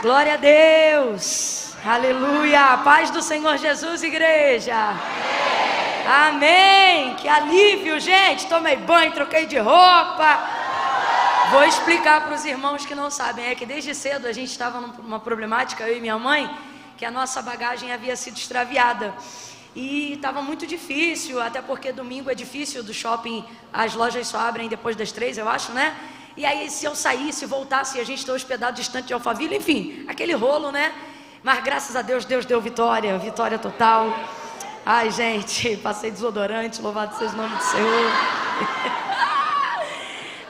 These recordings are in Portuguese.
Glória a Deus. Aleluia. Paz do Senhor Jesus, igreja. Amém. Que alívio, gente. Tomei banho, troquei de roupa. Vou explicar para os irmãos que não sabem. É que desde cedo a gente estava numa problemática, eu e minha mãe, que a nossa bagagem havia sido extraviada. E estava muito difícil, até porque domingo é difícil do shopping, as lojas só abrem depois das 3, eu acho, né? E aí se eu saísse, voltasse, a gente está hospedado distante de Alphaville, enfim, aquele rolo, né? Mas graças a Deus, Deus deu vitória, vitória total. Ai, gente, passei desodorante, louvado seja o nome do Senhor.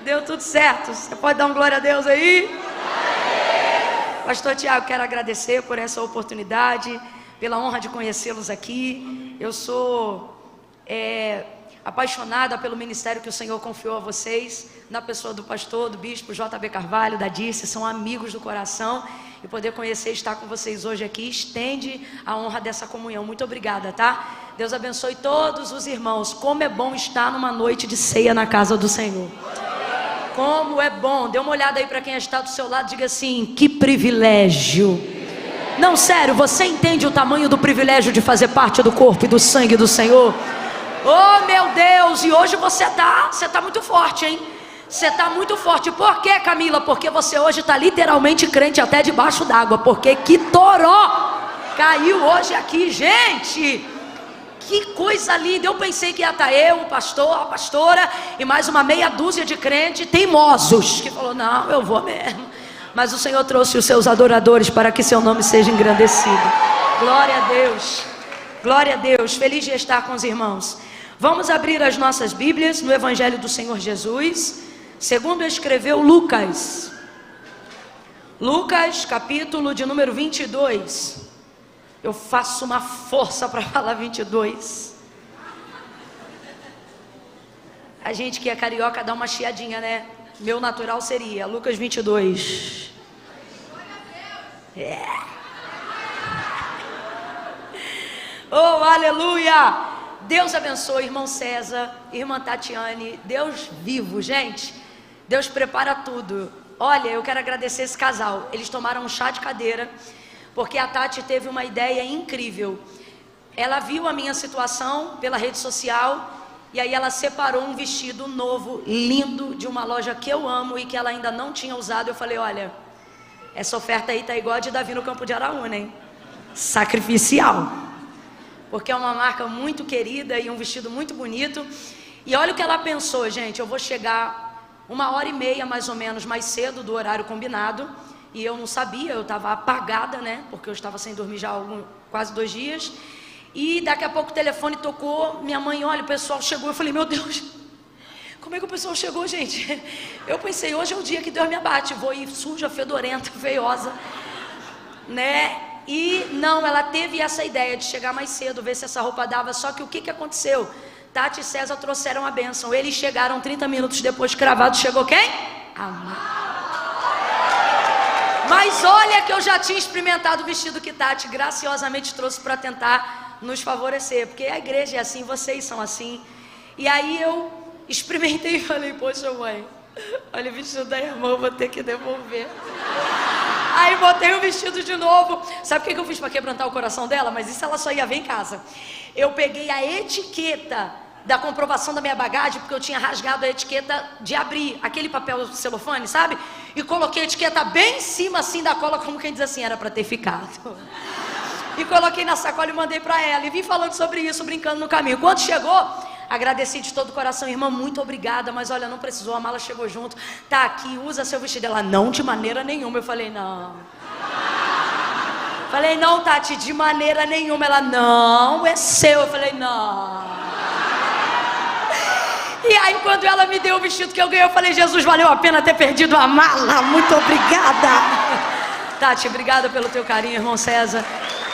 Deu tudo certo. Você pode dar um glória a Deus aí? Pastor Tiago, quero agradecer por essa oportunidade, pela honra de conhecê-los aqui. Eu sou apaixonada pelo ministério que o Senhor confiou a vocês, na pessoa do pastor, do bispo JB Carvalho, da Dirce, são amigos do coração, e poder conhecer e estar com vocês hoje aqui, estende a honra dessa comunhão. Muito obrigada, tá? Deus abençoe todos os irmãos. Como é bom estar numa noite de ceia na casa do Senhor. Como é bom. Dê uma olhada aí para quem está do seu lado, diga assim: que privilégio. Não, sério, você entende o tamanho do privilégio de fazer parte do corpo e do sangue do Senhor? Oh, meu Deus, e hoje você tá muito forte, hein? Você tá muito forte. Por quê, Camila? Porque você hoje está literalmente crente até debaixo d'água. Porque que toró caiu hoje aqui, gente. Que coisa linda. Eu pensei que ia estar eu, o pastor, a pastora e mais uma meia dúzia de crentes teimosos que falou: não, eu vou mesmo. Mas o Senhor trouxe os seus adoradores para que seu nome seja engrandecido. Glória a Deus. Glória a Deus. Feliz de estar com os irmãos. Vamos abrir as nossas Bíblias no Evangelho do Senhor Jesus, segundo escreveu Lucas. Lucas, capítulo de número 22. Eu faço uma força para falar 22. A gente que é carioca dá uma chiadinha, né? Meu natural seria Lucas 22. Oh, aleluia! Deus abençoe, irmão César, irmã Tatiane. Deus vivo, gente. Deus prepara tudo. Olha, eu quero agradecer esse casal. Eles tomaram um chá de cadeira, porque a Tati teve uma ideia incrível. Ela viu a minha situação pela rede social, e aí ela separou um vestido novo, lindo, de uma loja que eu amo e que ela ainda não tinha usado. Eu falei: olha, essa oferta aí tá igual a de Davi no campo de Araúna, hein? Sacrificial. Porque é uma marca muito querida e um vestido muito bonito. E olha o que ela pensou, gente. Eu vou chegar 1h30 mais ou menos mais cedo do horário combinado. E eu não sabia, eu estava apagada, né? Porque eu estava sem dormir já há quase 2 dias. E daqui a pouco o telefone tocou. Minha mãe, olha, o pessoal chegou. Eu falei: meu Deus, como é que o pessoal chegou, gente? Eu pensei: hoje é o dia que Deus me abate. Vou ir suja, fedorenta, feiosa, né? E não, ela teve essa ideia de chegar mais cedo, ver se essa roupa dava. Só que o que aconteceu? Tati e César trouxeram a bênção. Eles chegaram 30 minutos depois, cravado. Chegou quem? Mas olha que eu já tinha experimentado o vestido que Tati graciosamente trouxe para tentar nos favorecer. Porque a igreja é assim, vocês são assim. E aí eu experimentei e falei: poxa, mãe, olha o vestido da irmã, vou ter que devolver. Aí botei o vestido de novo. Sabe o que eu fiz para quebrantar o coração dela? Mas isso ela só ia ver em casa. Eu peguei a etiqueta da comprovação da minha bagagem, porque eu tinha rasgado a etiqueta de abrir, aquele papel celofane, sabe? E coloquei a etiqueta bem em cima assim da cola, como quem diz assim: era para ter ficado. E coloquei na sacola e mandei para ela. E vim falando sobre isso, brincando no caminho. Quando chegou, agradeci de todo o coração: irmã, muito obrigada, mas olha, não precisou, a mala chegou junto, tá aqui, usa seu vestido. Ela: não, de maneira nenhuma. Eu falei: não. Falei: não, Tati, de maneira nenhuma. Ela: não, é seu. Eu falei: não. E aí quando ela me deu o vestido que eu ganhei, eu falei: Jesus, valeu a pena ter perdido a mala, muito obrigada. Tati, obrigada pelo teu carinho, irmão César.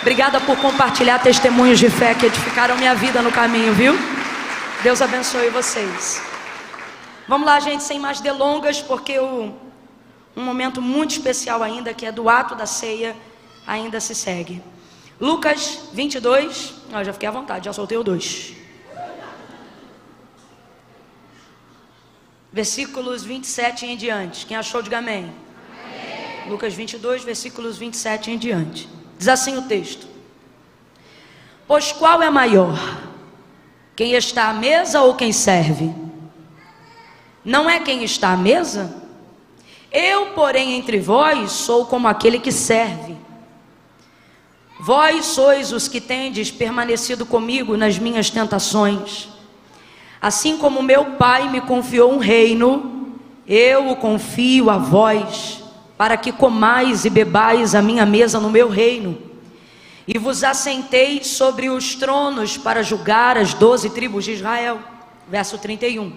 Obrigada por compartilhar testemunhos de fé que edificaram minha vida no caminho, viu? Deus abençoe vocês. Vamos lá, gente, sem mais delongas, porque um momento muito especial ainda, que é do ato da ceia, ainda se segue. Lucas 22, já fiquei à vontade, já soltei o 2. Versículos 27 em diante. Quem achou, diga amém. Lucas 22, versículos 27 em diante. Diz assim o texto: pois qual é maior, quem está à mesa ou quem serve? Não é quem está à mesa? Eu, porém, entre vós sou como aquele que serve. Vós sois os que tendes permanecido comigo nas minhas tentações. Assim como meu Pai me confiou um reino, eu o confio a vós, para que comais e bebais a minha mesa no meu reino, e vos assenteis sobre os tronos para julgar as 12 tribos de Israel. Verso 31.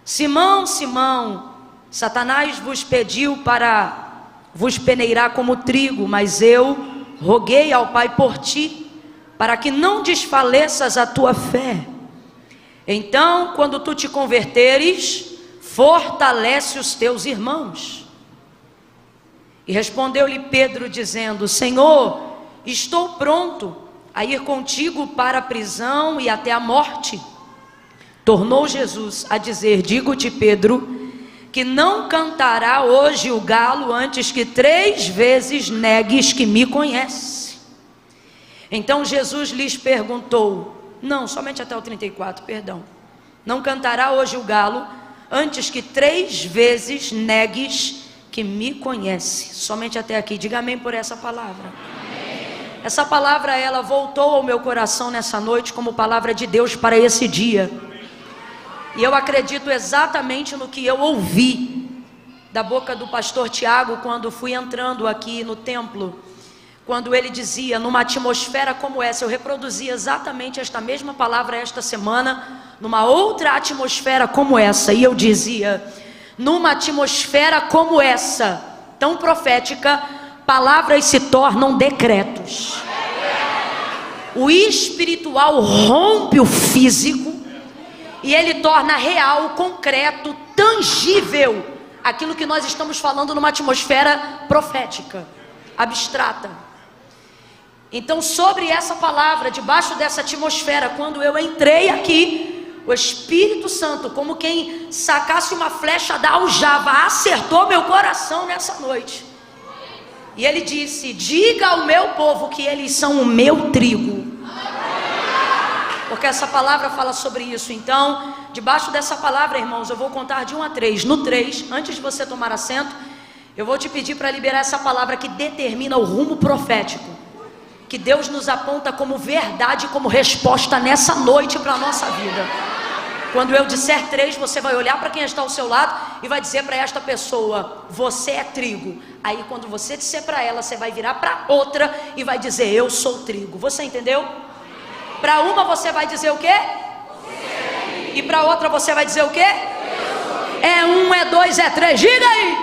Simão, Simão, Satanás vos pediu para vos peneirar como trigo, mas eu roguei ao Pai por ti, para que não desfaleças a tua fé. Então, quando tu te converteres, fortalece os teus irmãos. E respondeu-lhe Pedro, dizendo: Senhor, estou pronto a ir contigo para a prisão e até a morte. Tornou Jesus a dizer: digo-te, Pedro, que não cantará hoje o galo antes que 3 vezes negues que me conhece. Então Jesus lhes perguntou, não, somente até o 34, perdão. Não cantará hoje o galo antes que 3 vezes negues que me conhece. Somente até aqui. Diga amém por essa palavra. Amém. Essa palavra, ela voltou ao meu coração nessa noite como palavra de Deus para esse dia. E eu acredito exatamente no que eu ouvi da boca do pastor Tiago quando fui entrando aqui no templo. Quando ele dizia, numa atmosfera como essa, eu reproduzi exatamente esta mesma palavra esta semana, numa outra atmosfera como essa, e eu dizia, numa atmosfera como essa, tão profética, palavras se tornam decretos. O espiritual rompe o físico, e ele torna real, concreto, tangível, aquilo que nós estamos falando numa atmosfera profética, abstrata. Então, sobre essa palavra, debaixo dessa atmosfera, quando eu entrei aqui, o Espírito Santo, como quem sacasse uma flecha da aljava, acertou meu coração nessa noite. E ele disse: diga ao meu povo que eles são o meu trigo. Porque essa palavra fala sobre isso. Então, debaixo dessa palavra, irmãos, eu vou contar de 1 a 3. No 3, antes de você tomar assento, eu vou te pedir para liberar essa palavra que determina o rumo profético, que Deus nos aponta como verdade, como resposta nessa noite para a nossa vida. Quando eu disser 3, você vai olhar para quem está ao seu lado e vai dizer para esta pessoa: você é trigo. Aí quando você disser para ela, você vai virar para outra e vai dizer: eu sou trigo. Você entendeu? Para uma você vai dizer o quê? E para outra você vai dizer o quê? É 1, é 2, é 3. Diga aí.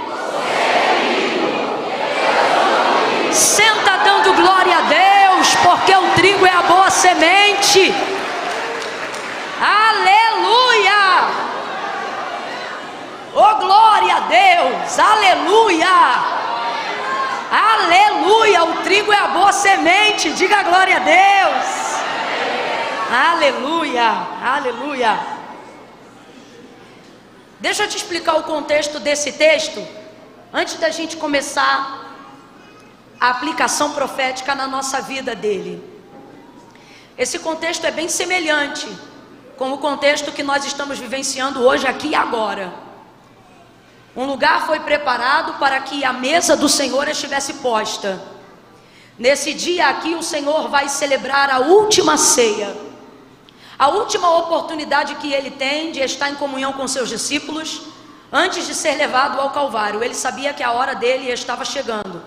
Senta dando glória a Deus, porque o trigo é a boa semente. Aleluia! Oh, glória a Deus! Aleluia! Aleluia! O trigo é a boa semente. Diga glória a Deus! Aleluia! Aleluia! Deixa eu te explicar o contexto desse texto, antes da gente começar a aplicação profética na nossa vida dele. Esse contexto é bem semelhante com o contexto que nós estamos vivenciando hoje, aqui e agora. Um lugar foi preparado para que a mesa do Senhor estivesse posta. Nesse dia aqui o Senhor vai celebrar a última ceia, a última oportunidade que ele tem de estar em comunhão com seus discípulos, antes de ser levado ao Calvário. Ele sabia que a hora dele estava chegando.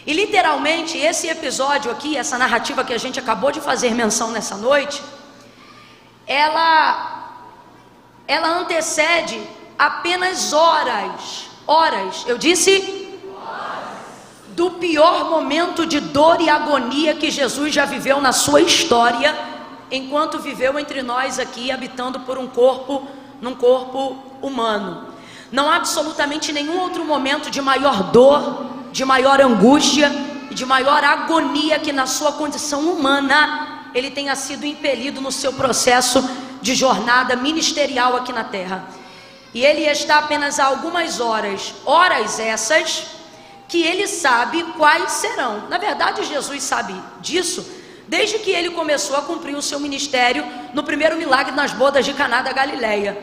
E literalmente esse episódio aqui, essa narrativa que a gente acabou de fazer menção nessa noite, ela antecede apenas horas, eu disse, do pior momento de dor e agonia que Jesus já viveu na sua história, enquanto viveu entre nós aqui, habitando por num corpo humano. Não há absolutamente nenhum outro momento de maior dor, de maior angústia e de maior agonia que na sua condição humana ele tenha sido impelido no seu processo de jornada ministerial aqui na terra. E ele está apenas a algumas horas essas que ele sabe quais serão. Na verdade, Jesus sabe disso desde que ele começou a cumprir o seu ministério no primeiro milagre nas bodas de Caná da Galileia.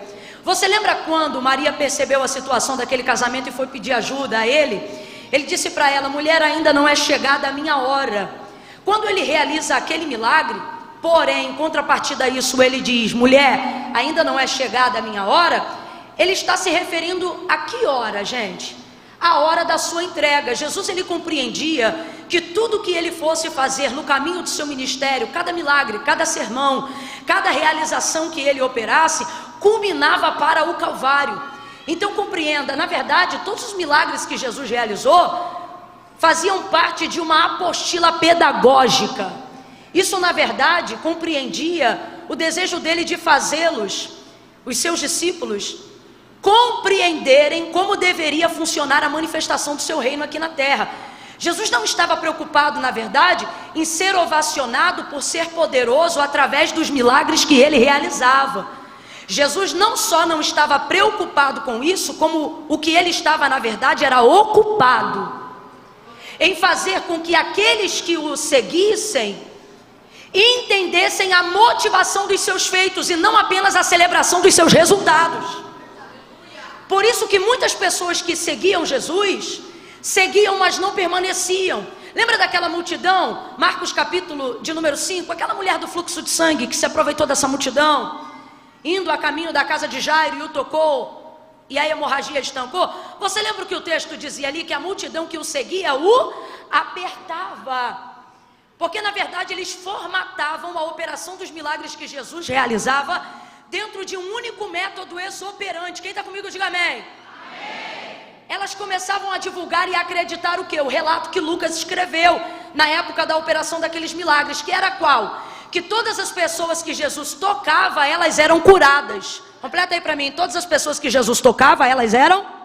Você lembra quando Maria percebeu a situação daquele casamento e foi pedir ajuda a ele? Ele disse para ela: mulher, ainda não é chegada a minha hora. Quando ele realiza aquele milagre, porém, em contrapartida a isso, ele diz: mulher, ainda não é chegada a minha hora. Ele está se referindo a que hora, gente? A hora da sua entrega. Jesus, ele compreendia que tudo que ele fosse fazer no caminho do seu ministério, cada milagre, cada sermão, cada realização que ele operasse, culminava para o Calvário. Então compreenda, na verdade, todos os milagres que Jesus realizou faziam parte de uma apostila pedagógica. Isso, na verdade, compreendia o desejo dele de fazê-los, os seus discípulos, compreenderem como deveria funcionar a manifestação do seu reino aqui na terra. Jesus não estava preocupado, na verdade, em ser ovacionado por ser poderoso através dos milagres que ele realizava. Jesus não só não estava preocupado com isso, como o que ele estava, na verdade, era ocupado em fazer com que aqueles que o seguissem entendessem a motivação dos seus feitos e não apenas a celebração dos seus resultados. Por isso que muitas pessoas que seguiam Jesus, seguiam, mas não permaneciam. Lembra daquela multidão, Marcos capítulo de número 5, aquela mulher do fluxo de sangue que se aproveitou dessa multidão, indo a caminho da casa de Jairo e o tocou, e a hemorragia estancou? Você lembra o que o texto dizia ali? Que a multidão que o seguia o apertava, porque na verdade eles formatavam a operação dos milagres que Jesus realizava dentro de um único método exoperante. Quem está comigo, diga amém. Elas começavam a divulgar e a acreditar o que? O relato que Lucas escreveu na época da operação daqueles milagres, que era qual? Que todas as pessoas que Jesus tocava, elas eram curadas. Completa aí para mim: todas as pessoas que Jesus tocava, elas eram curadas.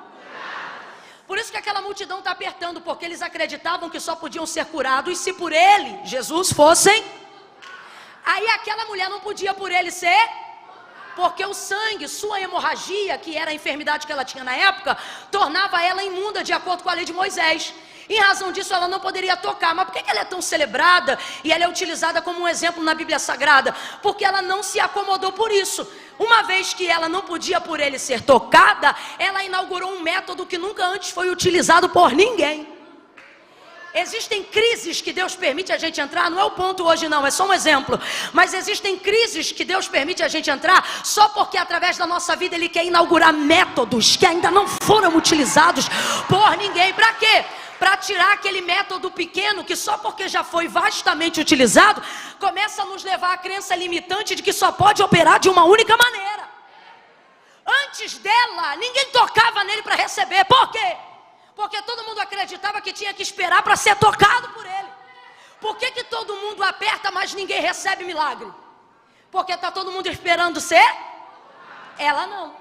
Por isso que aquela multidão está apertando, porque eles acreditavam que só podiam ser curados se por ele, Jesus, fossem. Aí aquela mulher não podia por ele ser, porque o sangue, sua hemorragia, que era a enfermidade que ela tinha na época, tornava ela imunda de acordo com a lei de Moisés. Em razão disso, ela não poderia tocar. Mas por que ela é tão celebrada e ela é utilizada como um exemplo na Bíblia Sagrada? Porque ela não se acomodou por isso. Uma vez que ela não podia por ele ser tocada, ela inaugurou um método que nunca antes foi utilizado por ninguém. Existem crises que Deus permite a gente entrar, não é o ponto hoje não, é só um exemplo. Mas existem crises que Deus permite a gente entrar só porque através da nossa vida Ele quer inaugurar métodos que ainda não foram utilizados por ninguém. Para quê? Para tirar aquele método pequeno que só porque já foi vastamente utilizado, começa a nos levar à crença limitante de que só pode operar de uma única maneira. Antes dela, ninguém tocava nele para receber. Por quê? Porque todo mundo acreditava que tinha que esperar para ser tocado por ele. Por que todo mundo aperta, mas ninguém recebe milagre? Porque está todo mundo esperando ser? Ela não.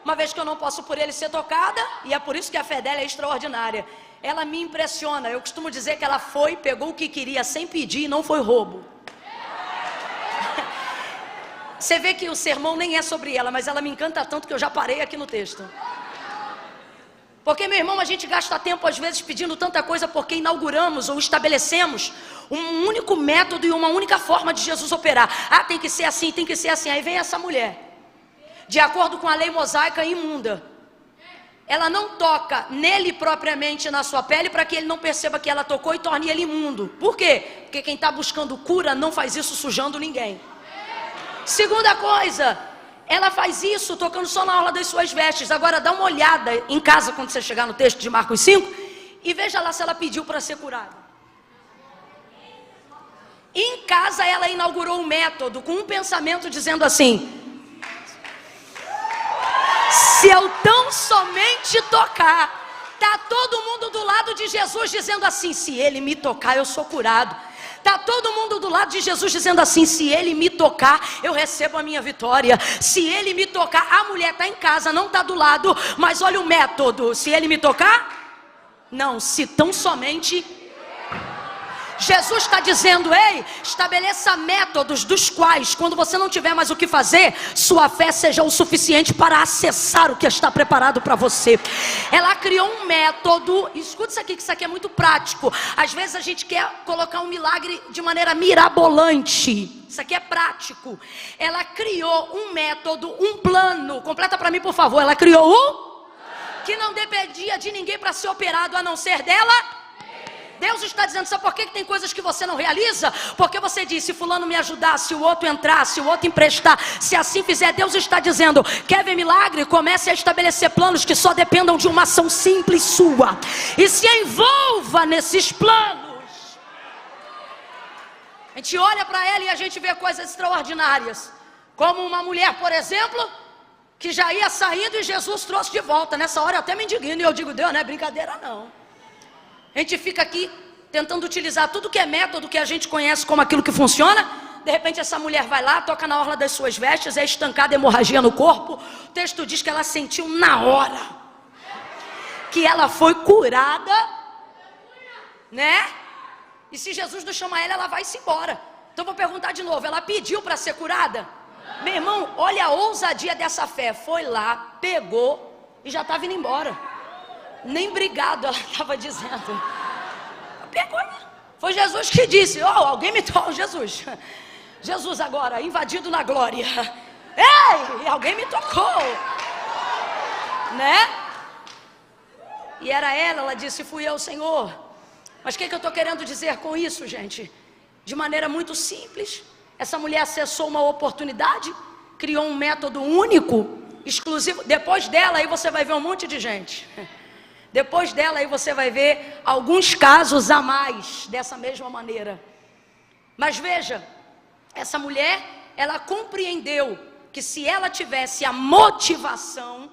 Uma vez que eu não posso por ele ser tocada, e é por isso que a fé dela é extraordinária, ela me impressiona. Eu costumo dizer que ela foi, pegou o que queria sem pedir e não foi roubo. Você vê que o sermão nem é sobre ela, mas ela me encanta tanto que eu já parei aqui no texto. Porque, meu irmão, a gente gasta tempo às vezes pedindo tanta coisa porque inauguramos ou estabelecemos um único método e uma única forma de Jesus operar. Ah, tem que ser assim, tem que ser assim. Aí vem essa mulher, de acordo com a lei mosaica, imunda. Ela não toca nele propriamente na sua pele para que ele não perceba que ela tocou e torne ele imundo. Por quê? Porque quem está buscando cura não faz isso sujando ninguém. Segunda coisa, ela faz isso tocando só na orla das suas vestes. Agora dá uma olhada em casa quando você chegar no texto de Marcos 5 e veja lá se ela pediu para ser curada. Em casa ela inaugurou um método com um pensamento dizendo assim: se eu tão somente tocar, tá todo mundo do lado de Jesus dizendo assim: se ele me tocar eu sou curado. Está todo mundo do lado de Jesus dizendo assim: se ele me tocar, eu recebo a minha vitória. Se ele me tocar, a mulher está em casa, não está do lado, mas olha o método: se ele me tocar, não, se tão somente. Jesus está dizendo: ei, estabeleça métodos dos quais, quando você não tiver mais o que fazer, sua fé seja o suficiente para acessar o que está preparado para você. Ela criou um método. Escuta isso aqui, que isso aqui é muito prático. Às vezes a gente quer colocar um milagre de maneira mirabolante. Isso aqui é prático. Ela criou um método, um plano. Completa para mim, por favor. Ela criou que não dependia de ninguém para ser operado, a não ser dela. Deus está dizendo: sabe por que tem coisas que você não realiza? Porque você diz: se fulano me ajudar, se o outro entrar, se o outro emprestar, se assim fizer. Deus está dizendo: quer ver milagre? Comece a estabelecer planos que só dependam de uma ação simples sua, e se envolva nesses planos. A gente olha para ela e a gente vê coisas extraordinárias, como uma mulher, por exemplo, que já ia saindo e Jesus trouxe de volta. Nessa hora eu até me indigno e eu digo: Deus, não é brincadeira não. A gente fica aqui tentando utilizar tudo que é método, que a gente conhece como aquilo que funciona. De repente essa mulher vai lá, toca na orla das suas vestes, é estancada hemorragia no corpo. O texto diz que ela sentiu na hora que ela foi curada, né? E se Jesus não chama ela, ela vai-se embora. Então vou perguntar de novo: ela pediu para ser curada? Meu irmão, olha a ousadia dessa fé. Foi lá, pegou e já estava indo embora. Nem obrigado ela estava dizendo. Pegou. Foi Jesus que disse: alguém me tocou. Jesus agora invadido na glória. Ei, alguém me tocou, né? E era ela disse: fui eu, Senhor. Mas o que eu estou querendo dizer com isso, gente? De maneira muito simples, essa mulher acessou uma oportunidade, criou um método único, exclusivo. Depois dela aí você vai ver um monte de gente. Depois dela aí você vai ver alguns casos a mais dessa mesma maneira. Mas veja, essa mulher, ela compreendeu que se ela tivesse a motivação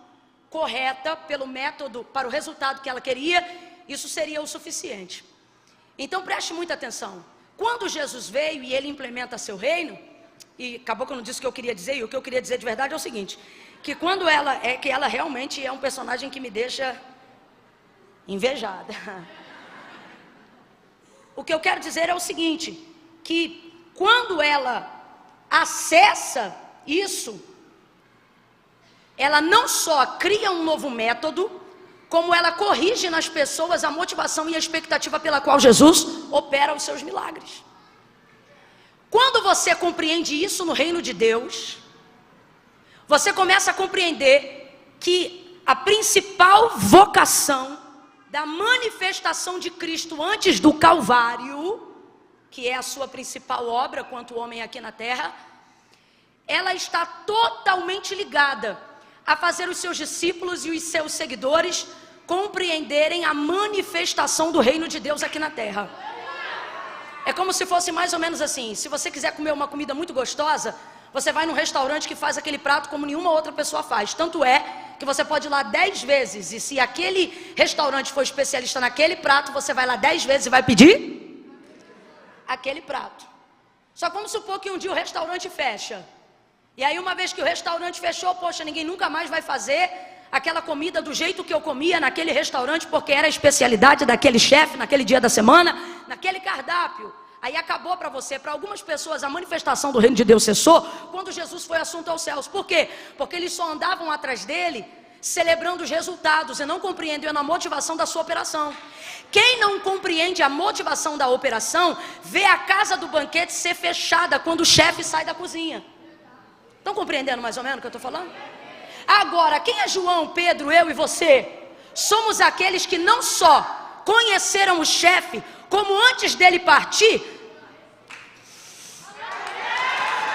correta pelo método, para o resultado que ela queria, isso seria o suficiente. Então preste muita atenção. Quando Jesus veio e ele implementa seu reino, e acabou que eu não disse o que eu queria dizer, e o que eu queria dizer de verdade é o seguinte: que quando ela realmente é um personagem que me deixa invejada. O que eu quero dizer é o seguinte: que quando ela acessa isso, ela não só cria um novo método, como ela corrige nas pessoas a motivação e a expectativa pela qual Jesus opera os seus milagres. Quando você compreende isso no reino de Deus, você começa a compreender que a principal vocação da manifestação de Cristo antes do Calvário, que é a sua principal obra quanto homem aqui na terra, ela está totalmente ligada a fazer os seus discípulos e os seus seguidores compreenderem a manifestação do reino de Deus aqui na terra. É como se fosse mais ou menos assim: se você quiser comer uma comida muito gostosa, você vai num restaurante que faz aquele prato como nenhuma outra pessoa faz. Tanto é que você pode ir lá 10 vezes, e se aquele restaurante for especialista naquele prato, você vai lá 10 vezes e vai pedir aquele prato. Só vamos supor que um dia o restaurante fecha. E aí uma vez que o restaurante fechou, poxa, ninguém nunca mais vai fazer aquela comida do jeito que eu comia naquele restaurante, porque era a especialidade daquele chefe, naquele dia da semana, naquele cardápio. Aí acabou para você. Para algumas pessoas a manifestação do reino de Deus cessou quando Jesus foi assunto aos céus. Por quê? Porque eles só andavam atrás dele celebrando os resultados e não compreendendo a motivação da sua operação. Quem não compreende a motivação da operação vê a casa do banquete ser fechada quando o chefe sai da cozinha. Estão compreendendo mais ou menos o que eu estou falando? Agora, quem é João, Pedro, eu e você? Somos aqueles que não só conheceram o chefe, como antes dele partir,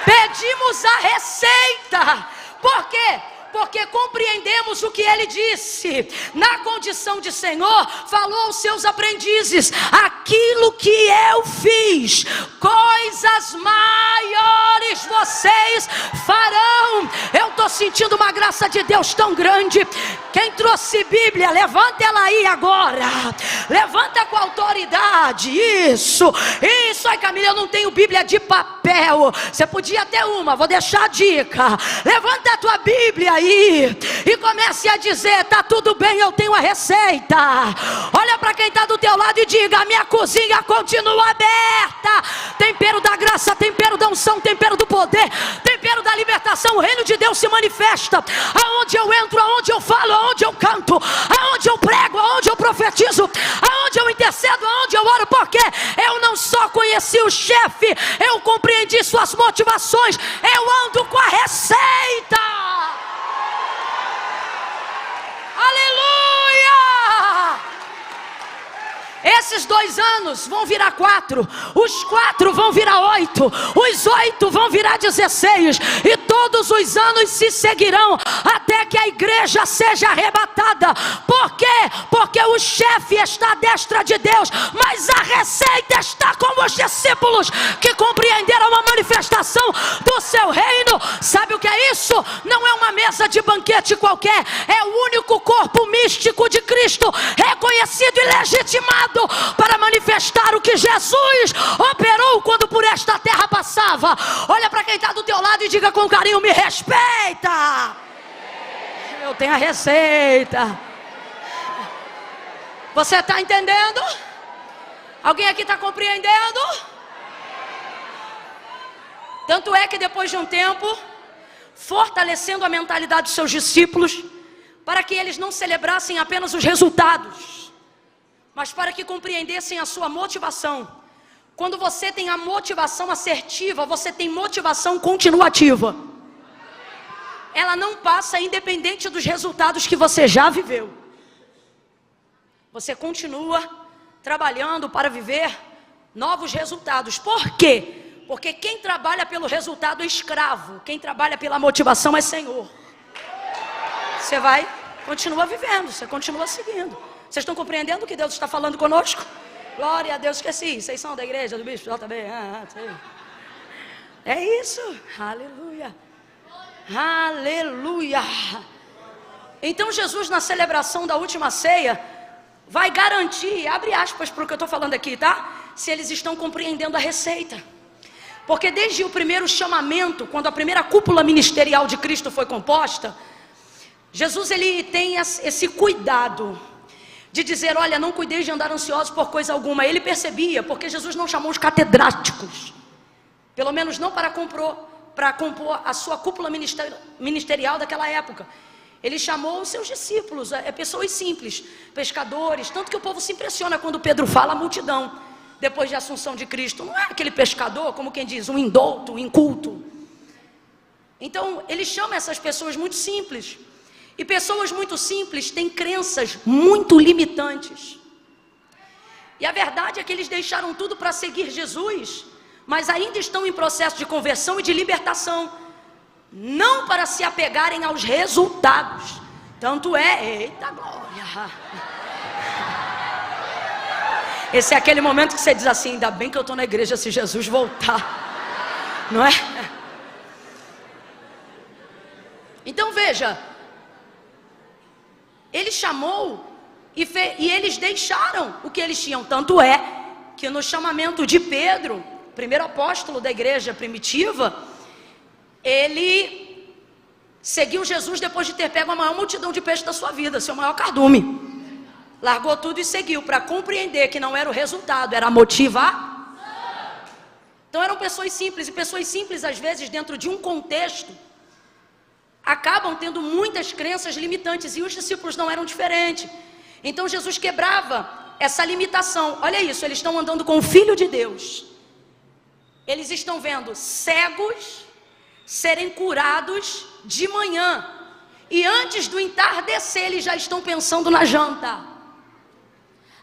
pedimos a receita. Por quê? Porque compreendemos o que ele disse. Na condição de Senhor, falou aos seus aprendizes: aquilo que eu fiz, coisas maiores vocês farão. Eu estou sentindo uma graça de Deus tão grande. Quem trouxe Bíblia, levanta ela aí agora. Levanta com autoridade. verdade. Isso. Ai, Camila, eu não tenho Bíblia de papel. Você podia ter uma, vou deixar a dica. Levanta a tua Bíblia aí e comece a dizer: tá tudo bem, eu tenho a receita. Olha para quem está do teu lado e diga: a minha cozinha continua aberta. Tempero da graça, tempero da unção, tempero do poder, tempero da libertação. O reino de Deus se manifesta aonde eu entro, aonde eu falo, aonde eu canto, aonde eu prego, aonde eu profetizo, aonde eu intercedo, aonde eu oro. Porque eu não só conheci o chefe, eu compreendi suas motivações. Eu ando com a receita. Aleluia! Esses 2 anos vão virar 4, os 4 vão virar 8, os 8 vão virar 16, e todos os anos se seguirão até que a igreja seja arrebatada. Por quê? Porque o chefe está à destra de Deus, mas a receita está com os discípulos que compreenderam a manifestação do seu reino. Sabe o que é isso? Não é uma mesa de banquete qualquer, é o único corpo místico de Cristo, reconhecido e legitimado para manifestar o que Jesus operou quando por esta terra passava. Olha para quem está do teu lado e diga com carinho: me respeita. Eu tenho a receita. Você está entendendo? Alguém aqui está compreendendo? Tanto é que depois de um tempo, fortalecendo a mentalidade dos seus discípulos, para que eles não celebrassem apenas os resultados, mas para que compreendessem a sua motivação. Quando você tem a motivação assertiva, você tem motivação continuativa. Ela não passa independente dos resultados que você já viveu. Você continua trabalhando para viver novos resultados. Por quê? Porque quem trabalha pelo resultado é escravo, quem trabalha pela motivação é senhor. Você vai, continua vivendo, você continua seguindo. Vocês estão compreendendo o que Deus está falando conosco? Glória a Deus, esqueci. Vocês são da igreja do Bispo JB? É isso. Aleluia. Aleluia. Então Jesus, na celebração da última ceia, vai garantir, abre aspas para o que eu estou falando aqui, tá? Se eles estão compreendendo a receita. Porque desde o primeiro chamamento, quando a primeira cúpula ministerial de Cristo foi composta, Jesus ele tem esse cuidado de dizer: olha, não cuideis de andar ansiosos por coisa alguma. Ele percebia, porque Jesus não chamou os catedráticos, pelo menos não para compor a sua cúpula ministerial daquela época. Ele chamou os seus discípulos, pessoas simples, pescadores. Tanto que o povo se impressiona quando Pedro fala a multidão, depois de Assunção de Cristo. Não é aquele pescador, como quem diz, um indouto, um inculto. Então ele chama essas pessoas muito simples. E pessoas muito simples têm crenças muito limitantes. E a verdade é que eles deixaram tudo para seguir Jesus, mas ainda estão em processo de conversão e de libertação, não para se apegarem aos resultados. Tanto é, eita glória. Esse é aquele momento que você diz assim: ainda bem que eu estou na igreja se Jesus voltar. Não é? Então veja, ele chamou e eles deixaram o que eles tinham. Tanto é que no chamamento de Pedro, primeiro apóstolo da igreja primitiva, ele seguiu Jesus depois de ter pego a maior multidão de peixes da sua vida, seu maior cardume. Largou tudo e seguiu, para compreender que não era o resultado, era a motivação. Então eram pessoas simples, e pessoas simples às vezes dentro de um contexto acabam tendo muitas crenças limitantes, e os discípulos não eram diferentes. Então Jesus quebrava essa limitação. Olha isso, eles estão andando com o Filho de Deus. Eles estão vendo cegos serem curados de manhã, e antes do entardecer eles já estão pensando na janta.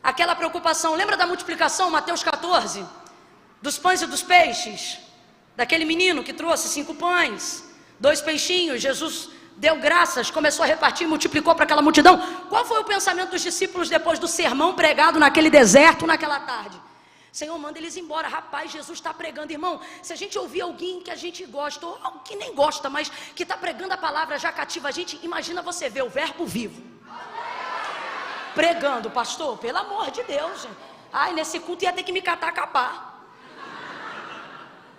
Aquela preocupação, lembra da multiplicação, Mateus 14? Dos pães e dos peixes? Daquele menino que trouxe 5 pães, 2 peixinhos, Jesus deu graças, começou a repartir, multiplicou para aquela multidão. Qual foi o pensamento dos discípulos depois do sermão pregado naquele deserto, naquela tarde? Senhor, manda eles embora. Rapaz, Jesus está pregando, irmão. Se a gente ouvir alguém que a gente gosta, ou alguém que nem gosta, mas que está pregando a palavra, já cativa a gente. Imagina você ver o verbo vivo pregando, pastor, pelo amor de Deus, gente. Ai, nesse culto ia ter que me catar a capar.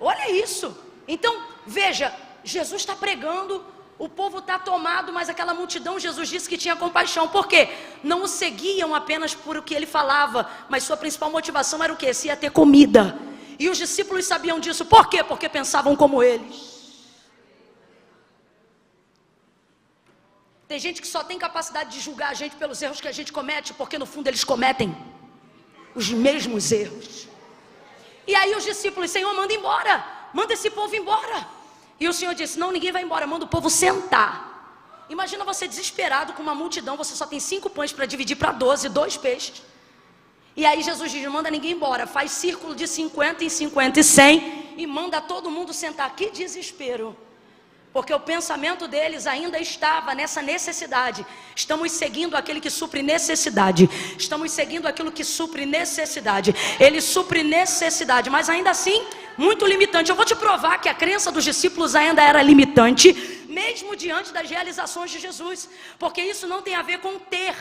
Olha isso. Então, veja, Jesus está pregando, o povo está tomado, mas aquela multidão, Jesus disse que tinha compaixão. Por quê? Não o seguiam apenas por o que ele falava, mas sua principal motivação era o quê? Se ia ter comida. E os discípulos sabiam disso. Por quê? Porque pensavam como eles. Tem gente que só tem capacidade de julgar a gente pelos erros que a gente comete, porque no fundo eles cometem os mesmos erros. E aí os discípulos, Senhor, manda embora, manda esse povo embora. E o Senhor disse, não, ninguém vai embora, manda o povo sentar. Imagina você desesperado com uma multidão, você só tem 5 pães para dividir para 12, 2 peixes. E aí Jesus diz, manda ninguém embora, faz círculo de 50 em 50 e 100 e manda todo mundo sentar. Que desespero. Porque o pensamento deles ainda estava nessa necessidade. Estamos seguindo aquele que supre necessidade. Estamos seguindo aquilo que supre necessidade. Ele supre necessidade, mas ainda assim, muito limitante. Eu vou te provar que a crença dos discípulos ainda era limitante, mesmo diante das realizações de Jesus. Porque isso não tem a ver com ter,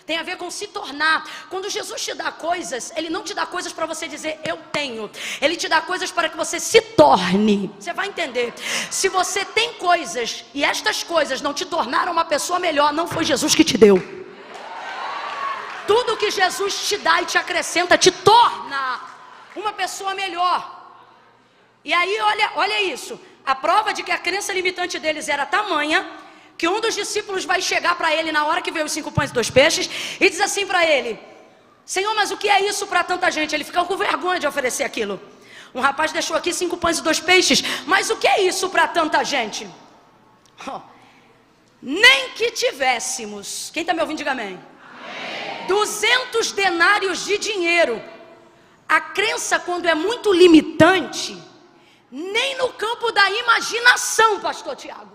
tem a ver com se tornar. Quando Jesus te dá coisas, Ele não te dá coisas para você dizer, eu tenho. Ele te dá coisas para que você se torne. Você vai entender. Se você tem coisas, e estas coisas não te tornaram uma pessoa melhor, não foi Jesus que te deu. Tudo que Jesus te dá e te acrescenta, te torna uma pessoa melhor. E aí, olha isso. A prova de que a crença limitante deles era tamanha, que um dos discípulos vai chegar para ele na hora que veio os 5 pães e 2 peixes e diz assim para ele, Senhor, mas o que é isso para tanta gente? Ele fica com vergonha de oferecer aquilo. Um rapaz deixou aqui 5 pães e 2 peixes, mas o que é isso para tanta gente? Oh, nem que tivéssemos, quem está me ouvindo diga amém, 200 denários de dinheiro. A crença, quando é muito limitante, nem no campo da imaginação, pastor Tiago,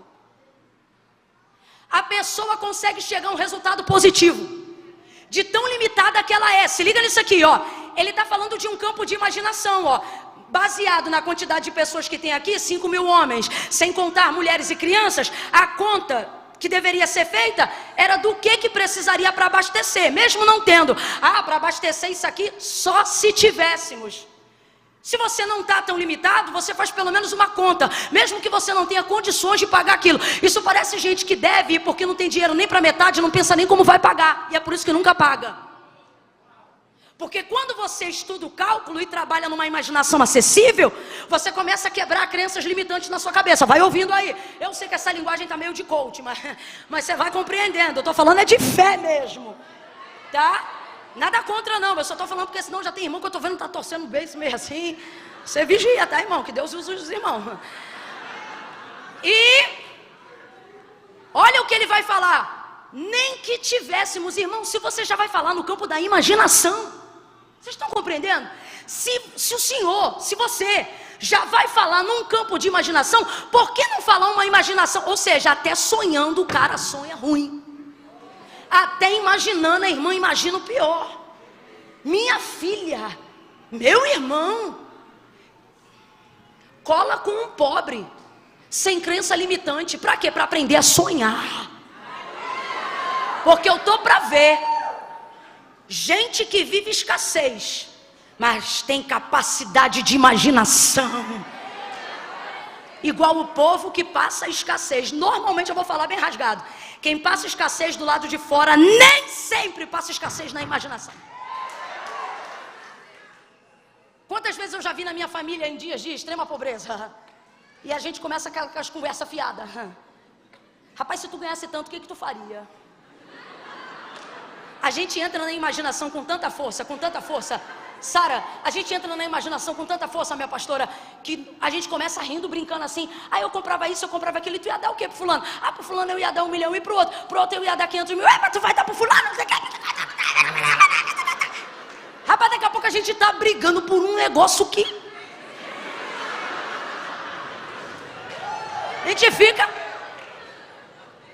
a pessoa consegue chegar a um resultado positivo, de tão limitada que ela é. Se liga nisso aqui, ó. Ele está falando de um campo de imaginação, ó. Baseado na quantidade de pessoas que tem aqui, 5.000 homens, sem contar mulheres e crianças, a conta que deveria ser feita era do que precisaria para abastecer, mesmo não tendo. Para abastecer isso aqui, só se tivéssemos. Se você não está tão limitado, você faz pelo menos uma conta, mesmo que você não tenha condições de pagar aquilo. Isso parece gente que deve, porque não tem dinheiro nem para metade, não pensa nem como vai pagar, e é por isso que nunca paga. Porque quando você estuda o cálculo e trabalha numa imaginação acessível, você começa a quebrar crenças limitantes na sua cabeça. Vai ouvindo aí. Eu sei que essa linguagem está meio de coach, mas você vai compreendendo. Eu estou falando é de fé mesmo, tá? Nada contra não, eu só estou falando porque senão já tem irmão que eu estou vendo que está torcendo bem, meio assim. Você vigia, tá, irmão? Que Deus use os irmãos. E olha o que ele vai falar. Nem que tivéssemos, irmão, se você já vai falar no campo da imaginação. Vocês estão compreendendo? Se o Senhor, se você já vai falar num campo de imaginação, por que não falar uma imaginação? Ou seja, até sonhando o cara sonha ruim. Até imaginando, a irmã imagina o pior. Minha filha, meu irmão, cola com um pobre, sem crença limitante. Para quê? Para aprender a sonhar. Porque eu estou para ver gente que vive escassez, mas tem capacidade de imaginação. Igual o povo que passa escassez. Normalmente eu vou falar bem rasgado. Quem passa escassez do lado de fora nem sempre passa escassez na imaginação. Quantas vezes eu já vi na minha família em dias de extrema pobreza e a gente começa com as conversas fiadas. Rapaz, se tu ganhasse tanto, o que tu faria? A gente entra na imaginação com tanta força, Sara, a gente entra na imaginação com tanta força, minha pastora, que a gente começa rindo, brincando assim. Eu comprava isso, eu comprava aquilo, e tu ia dar o quê pro fulano? Pro fulano eu ia dar 1 milhão, e pro outro eu ia dar 500 mil. Mas tu vai dar pro fulano, não sei o que. Rapaz, daqui a pouco a gente tá brigando por um negócio que a gente fica.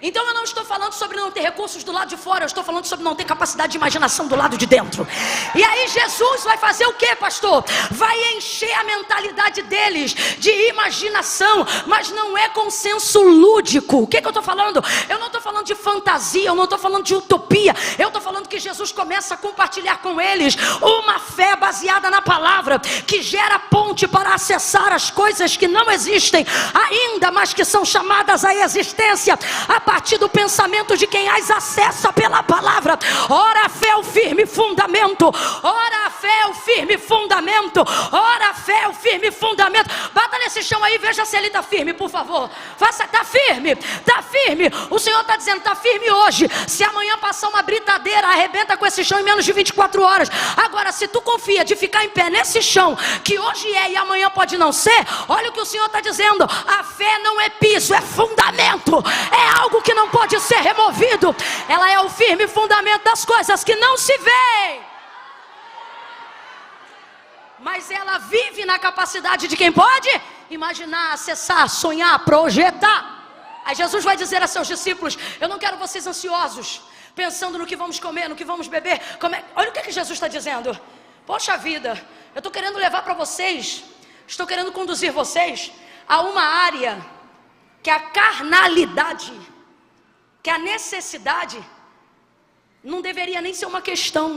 Então eu não estou falando sobre não ter recursos do lado de fora, eu estou falando sobre não ter capacidade de imaginação do lado de dentro. E aí Jesus vai fazer o que, pastor? Vai encher a mentalidade deles de imaginação, mas não é com senso lúdico. O que eu estou falando? Eu não estou falando de fantasia, eu não estou falando de utopia, eu estou falando que Jesus começa a compartilhar com eles uma fé baseada na palavra, que gera ponte para acessar as coisas que não existem ainda, mas que são chamadas à existência a partir do pensamento de quem as acessa pela palavra. Ora a fé é o firme fundamento, ora a fé é o firme fundamento, ora a fé é o firme fundamento. Bata nesse chão aí, veja se ele está firme, por favor. Faça, está firme, está firme. O Senhor está dizendo, está firme hoje. Se amanhã passar uma britadeira, arrebenta com esse chão em menos de 24 horas. Agora, se tu confia de ficar em pé nesse chão, que hoje é e amanhã pode não ser, olha o que o Senhor está dizendo. A fé não é piso, é fundamento, é algo que não pode ser removido. Ela é o firme fundamento das coisas que não se veem, mas ela vive na capacidade de quem pode imaginar, acessar, sonhar, projetar. Aí Jesus vai dizer a seus discípulos: eu não quero vocês ansiosos, pensando no que vamos comer, no que vamos beber. Olha o que Jesus está dizendo. Poxa vida, eu estou querendo levar para vocês, estou querendo conduzir vocês a uma área que a carnalidade, que a necessidade não deveria nem ser uma questão.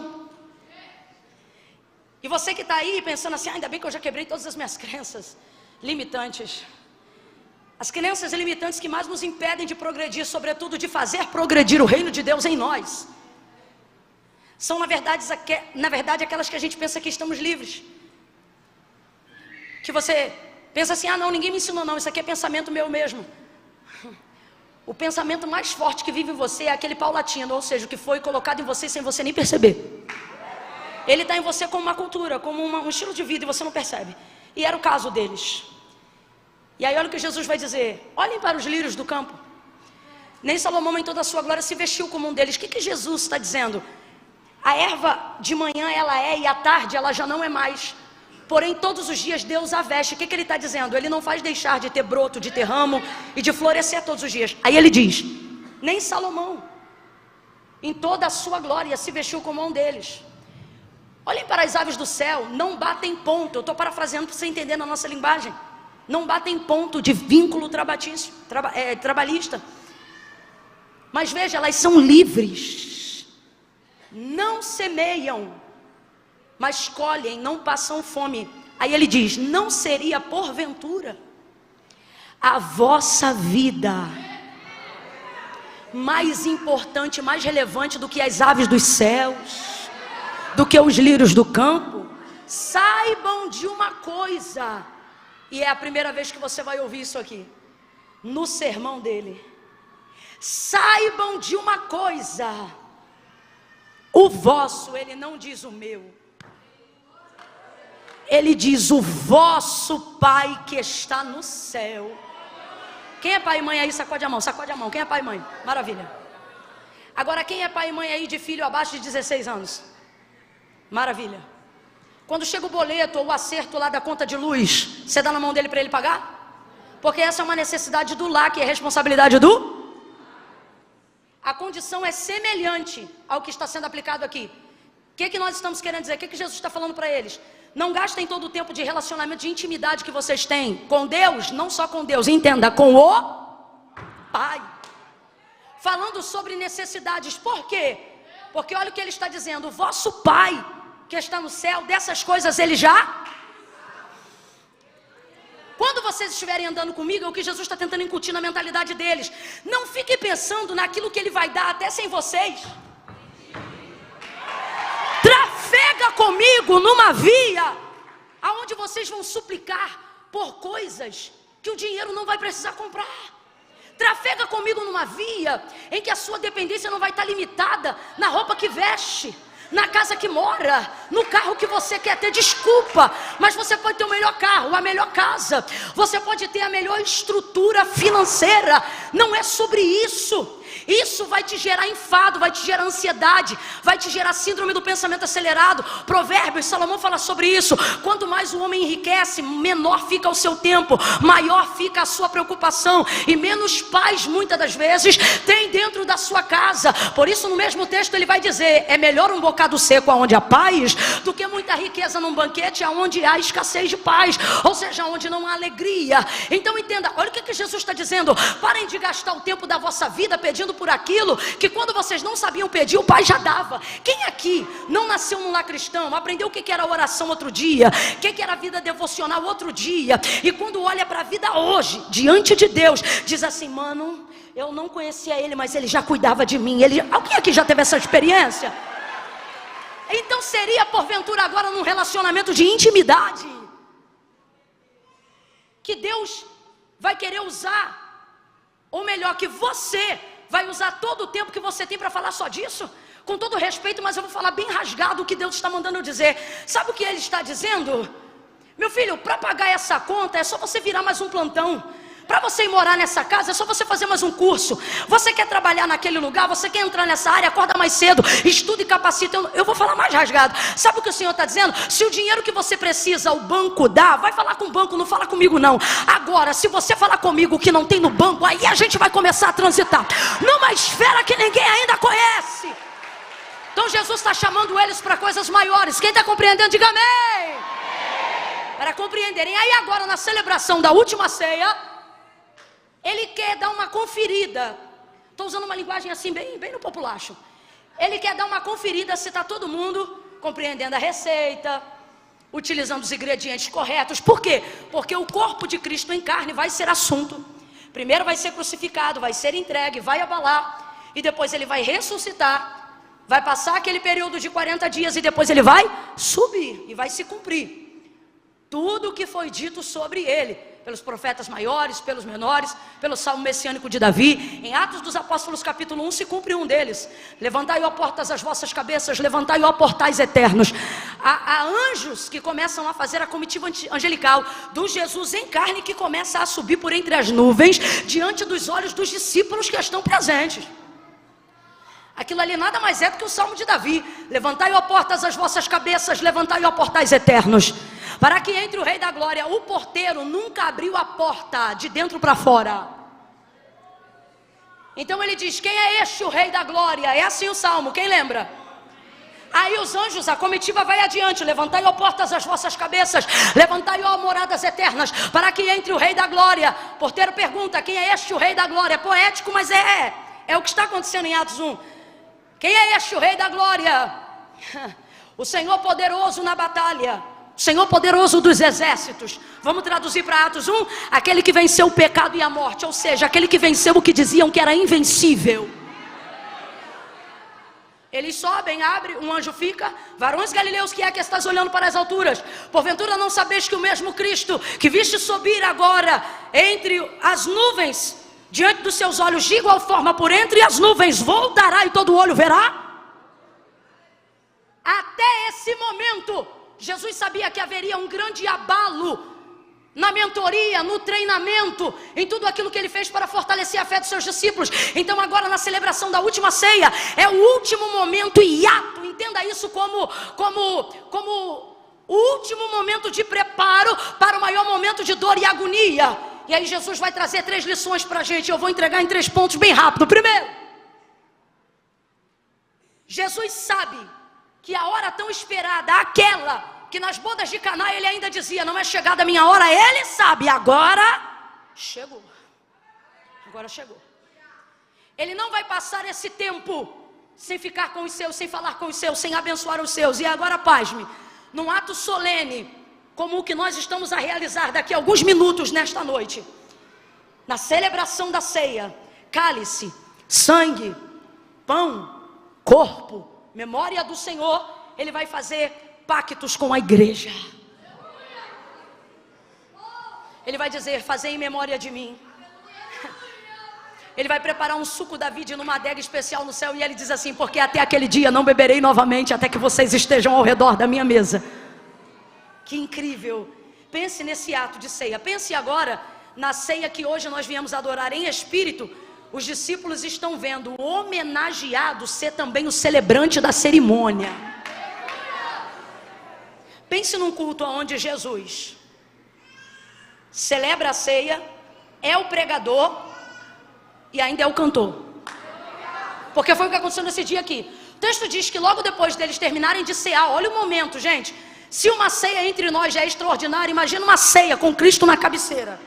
E você que está aí pensando assim, ainda bem que eu já quebrei todas as minhas crenças limitantes. As crenças limitantes que mais nos impedem de progredir, sobretudo de fazer progredir o reino de Deus em nós, são na verdade aquelas que a gente pensa que estamos livres. Que você pensa assim, ah não, ninguém me ensinou não, isso aqui é pensamento meu mesmo. O pensamento mais forte que vive em você é aquele paulatino, ou seja, o que foi colocado em você sem você nem perceber. Ele está em você como uma cultura, como um estilo de vida, e você não percebe. E era o caso deles. E aí olha o que Jesus vai dizer: olhem para os lírios do campo. Nem Salomão em toda a sua glória se vestiu como um deles. O que Jesus está dizendo? A erva de manhã ela é, e à tarde ela já não é mais. Porém todos os dias Deus a veste. O que ele está dizendo? Ele não faz deixar de ter broto, de ter ramo e de florescer todos os dias. Aí ele diz: nem Salomão em toda a sua glória se vestiu como um deles. Olhem para as aves do céu, não batem ponto. Eu estou parafraseando para você entender na nossa linguagem. Não batem ponto de vínculo trabalhista. Mas veja, elas são livres. Não semeiam, mas colhem, não passam fome. Aí ele diz: não seria porventura a vossa vida mais importante, mais relevante do que as aves dos céus, do que os lírios do campo? Saibam de uma coisa, e é a primeira vez que você vai ouvir isso aqui no sermão dele. Saibam de uma coisa: o vosso, ele não diz o meu, ele diz o vosso Pai que está no céu. Quem é pai e mãe aí? Sacode a mão, sacode a mão. Quem é pai e mãe? Maravilha. Agora quem é pai e mãe aí de filho abaixo de 16 anos? Maravilha. Quando chega o boleto ou o acerto lá da conta de luz, você dá na mão dele para ele pagar? Porque essa é uma necessidade do lar, que é responsabilidade do... A condição é semelhante ao que está sendo aplicado aqui. O que nós estamos querendo dizer? O que Jesus está falando para eles? Não gastem todo o tempo de relacionamento, de intimidade que vocês têm com Deus, não só com Deus, entenda, com o Pai. Falando sobre necessidades. Por quê? Porque olha o que ele está dizendo: o vosso Pai que está no céu, dessas coisas ele já... Quando vocês estiverem andando comigo, é o que Jesus está tentando incutir na mentalidade deles. Não fiquem pensando naquilo que ele vai dar até sem vocês. Trafega comigo numa via aonde vocês vão suplicar por coisas que o dinheiro não vai precisar comprar. Trafega comigo numa via em que a sua dependência não vai estar limitada na roupa que veste, na casa que mora, no carro que você quer ter. Desculpa, mas você pode ter o melhor carro, a melhor casa, você pode ter a melhor estrutura financeira. Não é sobre isso. Isso vai te gerar enfado, vai te gerar ansiedade, vai te gerar síndrome do pensamento acelerado. Provérbios, Salomão fala sobre isso. Quanto mais o homem enriquece, menor fica o seu tempo, maior fica a sua preocupação, e menos paz muitas das vezes tem dentro da sua casa. Por isso no mesmo texto ele vai dizer: é melhor um bocado seco onde há paz do que muita riqueza num banquete onde há escassez de paz, ou seja, onde não há alegria. Então entenda, olha o que Jesus está dizendo: parem de gastar o tempo da vossa vida pedindo por aquilo que quando vocês não sabiam pedir, o Pai já dava. Quem aqui não nasceu num lar cristão, aprendeu o que era oração outro dia, o que era a vida devocional outro dia, e quando olha para a vida hoje, diante de Deus, diz assim: mano, eu não conhecia ele, mas ele já cuidava de mim. Alguém aqui já teve essa experiência? Então seria porventura agora num relacionamento de intimidade que Deus vai querer usar, ou melhor, que você vai usar todo o tempo que você tem para falar só disso? Com todo respeito, mas eu vou falar bem rasgado o que Deus está mandando eu dizer. Sabe o que Ele está dizendo? Meu filho, para pagar essa conta é só você virar mais um plantão. Para você ir morar nessa casa é só você fazer mais um curso. Você quer trabalhar naquele lugar, você quer entrar nessa área, acorda mais cedo, estuda e capacita. Eu vou falar mais rasgado. Sabe o que o Senhor está dizendo? Se o dinheiro que você precisa o banco dá, vai falar com o banco, não fala comigo não. Agora, se você falar comigo o que não tem no banco, aí a gente vai começar a transitar numa esfera que ninguém ainda conhece. Então Jesus está chamando eles para coisas maiores. Quem está compreendendo, diga amém. Para compreenderem. Aí agora na celebração da última ceia, Ele quer dar uma conferida. Estou usando uma linguagem assim bem no populacho. Ele quer dar uma conferida se está todo mundo compreendendo a receita, utilizando os ingredientes corretos. Por quê? Porque o corpo de Cristo em carne vai ser assunto. Primeiro vai ser crucificado, vai ser entregue, vai abalar, e depois ele vai ressuscitar. Vai passar aquele período de 40 dias e depois ele vai subir e vai se cumprir tudo o que foi dito sobre ele, pelos profetas maiores, pelos menores, pelo salmo messiânico de Davi. Em Atos dos Apóstolos capítulo 1 se cumpre um deles: levantai, ó portas, as vossas cabeças, levantai, ó portais eternos. Há anjos que começam a fazer a comitiva angelical do Jesus em carne, que começa a subir por entre as nuvens, diante dos olhos dos discípulos que estão presentes. Aquilo ali nada mais é do que o salmo de Davi: levantai, ó portas, as vossas cabeças, levantai, ó portais eternos, para que entre o Rei da Glória. O porteiro nunca abriu a porta de dentro para fora. Então ele diz: quem é este o Rei da Glória? É assim o salmo, quem lembra? Aí os anjos, a comitiva vai adiante: levantai, ó portas, as vossas cabeças, levantai, ó moradas eternas, para que entre o Rei da Glória. O porteiro pergunta: quem é este o Rei da Glória? É poético, mas é o que está acontecendo em Atos 1. Quem é este o Rei da Glória? O Senhor poderoso na batalha, o Senhor poderoso dos exércitos. Vamos traduzir para Atos 1: aquele que venceu o pecado e a morte, ou seja, aquele que venceu o que diziam que era invencível. Eles sobem, abre, um anjo fica: varões galileus, que é que estás olhando para as alturas? Porventura não sabeis que o mesmo Cristo que viste subir agora entre as nuvens, diante dos seus olhos, de igual forma por entre as nuvens voltará, e todo olho verá? Até esse momento Jesus sabia que haveria um grande abalo na mentoria, no treinamento, em tudo aquilo que ele fez para fortalecer a fé dos seus discípulos. Então agora na celebração da última ceia, é o último momento hiato. Entenda isso como o último momento de preparo para o maior momento de dor e agonia. E aí Jesus vai trazer 3 lições para a gente. Eu vou entregar em 3 pontos bem rápido. Primeiro, Jesus sabe que a hora tão esperada, aquela que nas bodas de Caná ele ainda dizia: não é chegada a minha hora. Ele sabe, agora chegou. Agora chegou. Ele não vai passar esse tempo sem ficar com os seus, sem falar com os seus, sem abençoar os seus. E agora, pasme, num ato solene como o que nós estamos a realizar daqui a alguns minutos nesta noite, na celebração da ceia, cálice, sangue, pão, corpo, memória do Senhor, ele vai fazer pactos com a igreja. Ele vai dizer: fazei em memória de mim. Ele vai preparar um suco da vida numa adega especial no céu, e ele diz assim: porque até aquele dia não beberei novamente, até que vocês estejam ao redor da minha mesa. Que incrível! Pense nesse ato de ceia. Pense agora na ceia que hoje nós viemos adorar em espírito, os discípulos estão vendo o homenageado ser também o celebrante da cerimônia. Pense num culto onde Jesus celebra a ceia, é o pregador e ainda é o cantor. Porque foi o que aconteceu nesse dia aqui. O texto diz que logo depois deles terminarem de cear, olha o momento, gente. Se uma ceia entre nós já é extraordinária, imagina uma ceia com Cristo na cabeceira,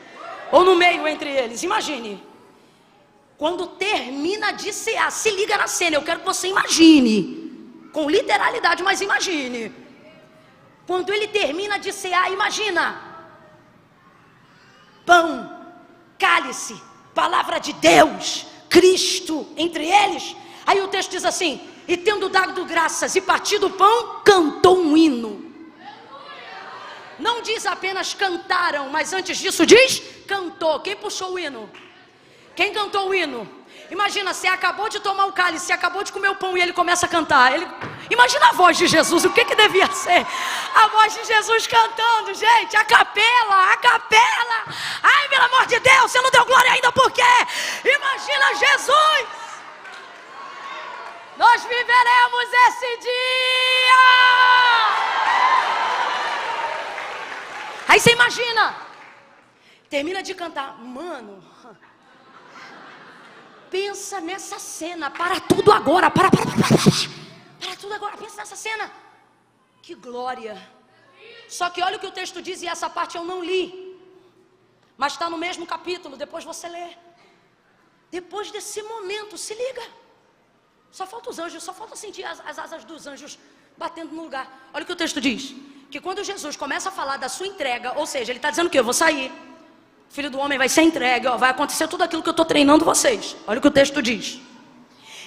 ou no meio entre eles, imagine. Quando termina de cear, se liga na cena, eu quero que você imagine, com literalidade, mas imagine. Quando ele termina de cear, imagina, pão, cálice, palavra de Deus, Cristo entre eles. Aí o texto diz assim: e tendo dado graças e partido o pão, cantou um hino. Não diz apenas cantaram, mas antes disso diz cantou. Quem puxou o hino? Quem cantou o hino? Imagina, você acabou de tomar o cálice, você acabou de comer o pão e ele começa a cantar. Imagina a voz de Jesus, o que devia ser? A voz de Jesus cantando, gente, a capela, a capela. Ai, pelo amor de Deus, você não deu glória ainda por quê? Imagina Jesus. Nós viveremos esse dia. Aí você imagina, termina de cantar, mano, pensa nessa cena, para tudo agora, para tudo agora, pensa nessa cena, que glória. Só que olha o que o texto diz, e essa parte eu não li, mas está no mesmo capítulo, depois você lê. Depois desse momento, se liga, só falta os anjos, só falta sentir as asas dos anjos batendo no lugar. Olha o que o texto diz, que quando Jesus começa a falar da sua entrega, ou seja, ele está dizendo que eu vou sair, o Filho do Homem vai ser entregue, ó, vai acontecer tudo aquilo que eu estou treinando vocês. Olha o que o texto diz.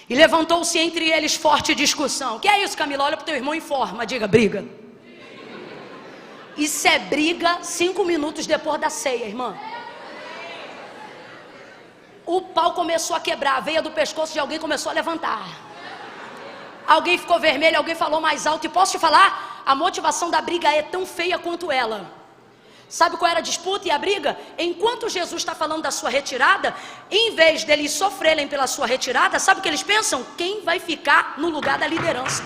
E levantou-se entre eles forte discussão. Que é isso, Camila? Olha para o teu irmão e informa, diga, briga. Isso é briga 5 minutos depois da ceia, irmã. O pau começou a quebrar, a veia do pescoço de alguém começou a levantar. Alguém ficou vermelho, alguém falou mais alto. E posso te falar? A motivação da briga é tão feia quanto ela. Sabe qual era a disputa e a briga? Enquanto Jesus está falando da sua retirada, em vez deles sofrerem pela sua retirada, sabe o que eles pensam? Quem vai ficar no lugar da liderança?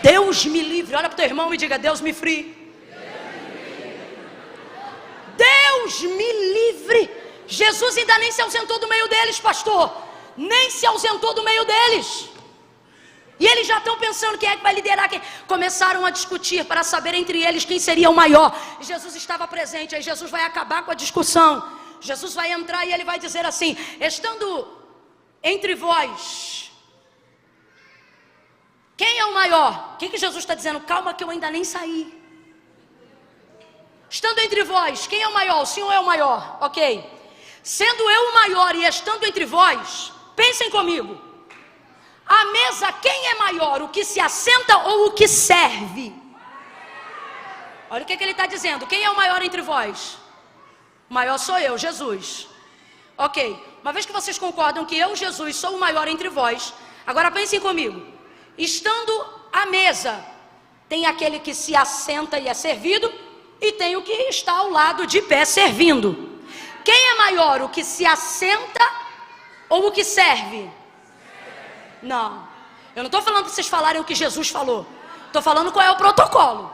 Deus me livre. Olha para o teu irmão e diga: Deus me free. Deus me livre. Jesus ainda nem se ausentou do meio deles, pastor. Nem se ausentou do meio deles. E eles já estão pensando quem é que vai liderar. Começaram a discutir para saber entre eles quem seria o maior. E Jesus estava presente. Aí Jesus vai acabar com a discussão. Jesus vai entrar e ele vai dizer assim: estando entre vós, quem é o maior? O que Jesus está dizendo? Calma que eu ainda nem saí. Estando entre vós, quem é o maior? O Senhor é o maior, ok. Sendo eu o maior e estando entre vós, pensem comigo. A mesa, quem é maior? O que se assenta ou o que serve? Olha o que ele está dizendo. Quem é o maior entre vós? O maior sou eu, Jesus. Ok, uma vez que vocês concordam que eu, Jesus, sou o maior entre vós, agora pensem comigo. Estando à mesa, tem aquele que se assenta e é servido, e tem o que está ao lado de pé servindo. Quem é maior? O que se assenta ou o que serve? Não, eu não estou falando para vocês falarem o que Jesus falou. Estou falando qual é o protocolo.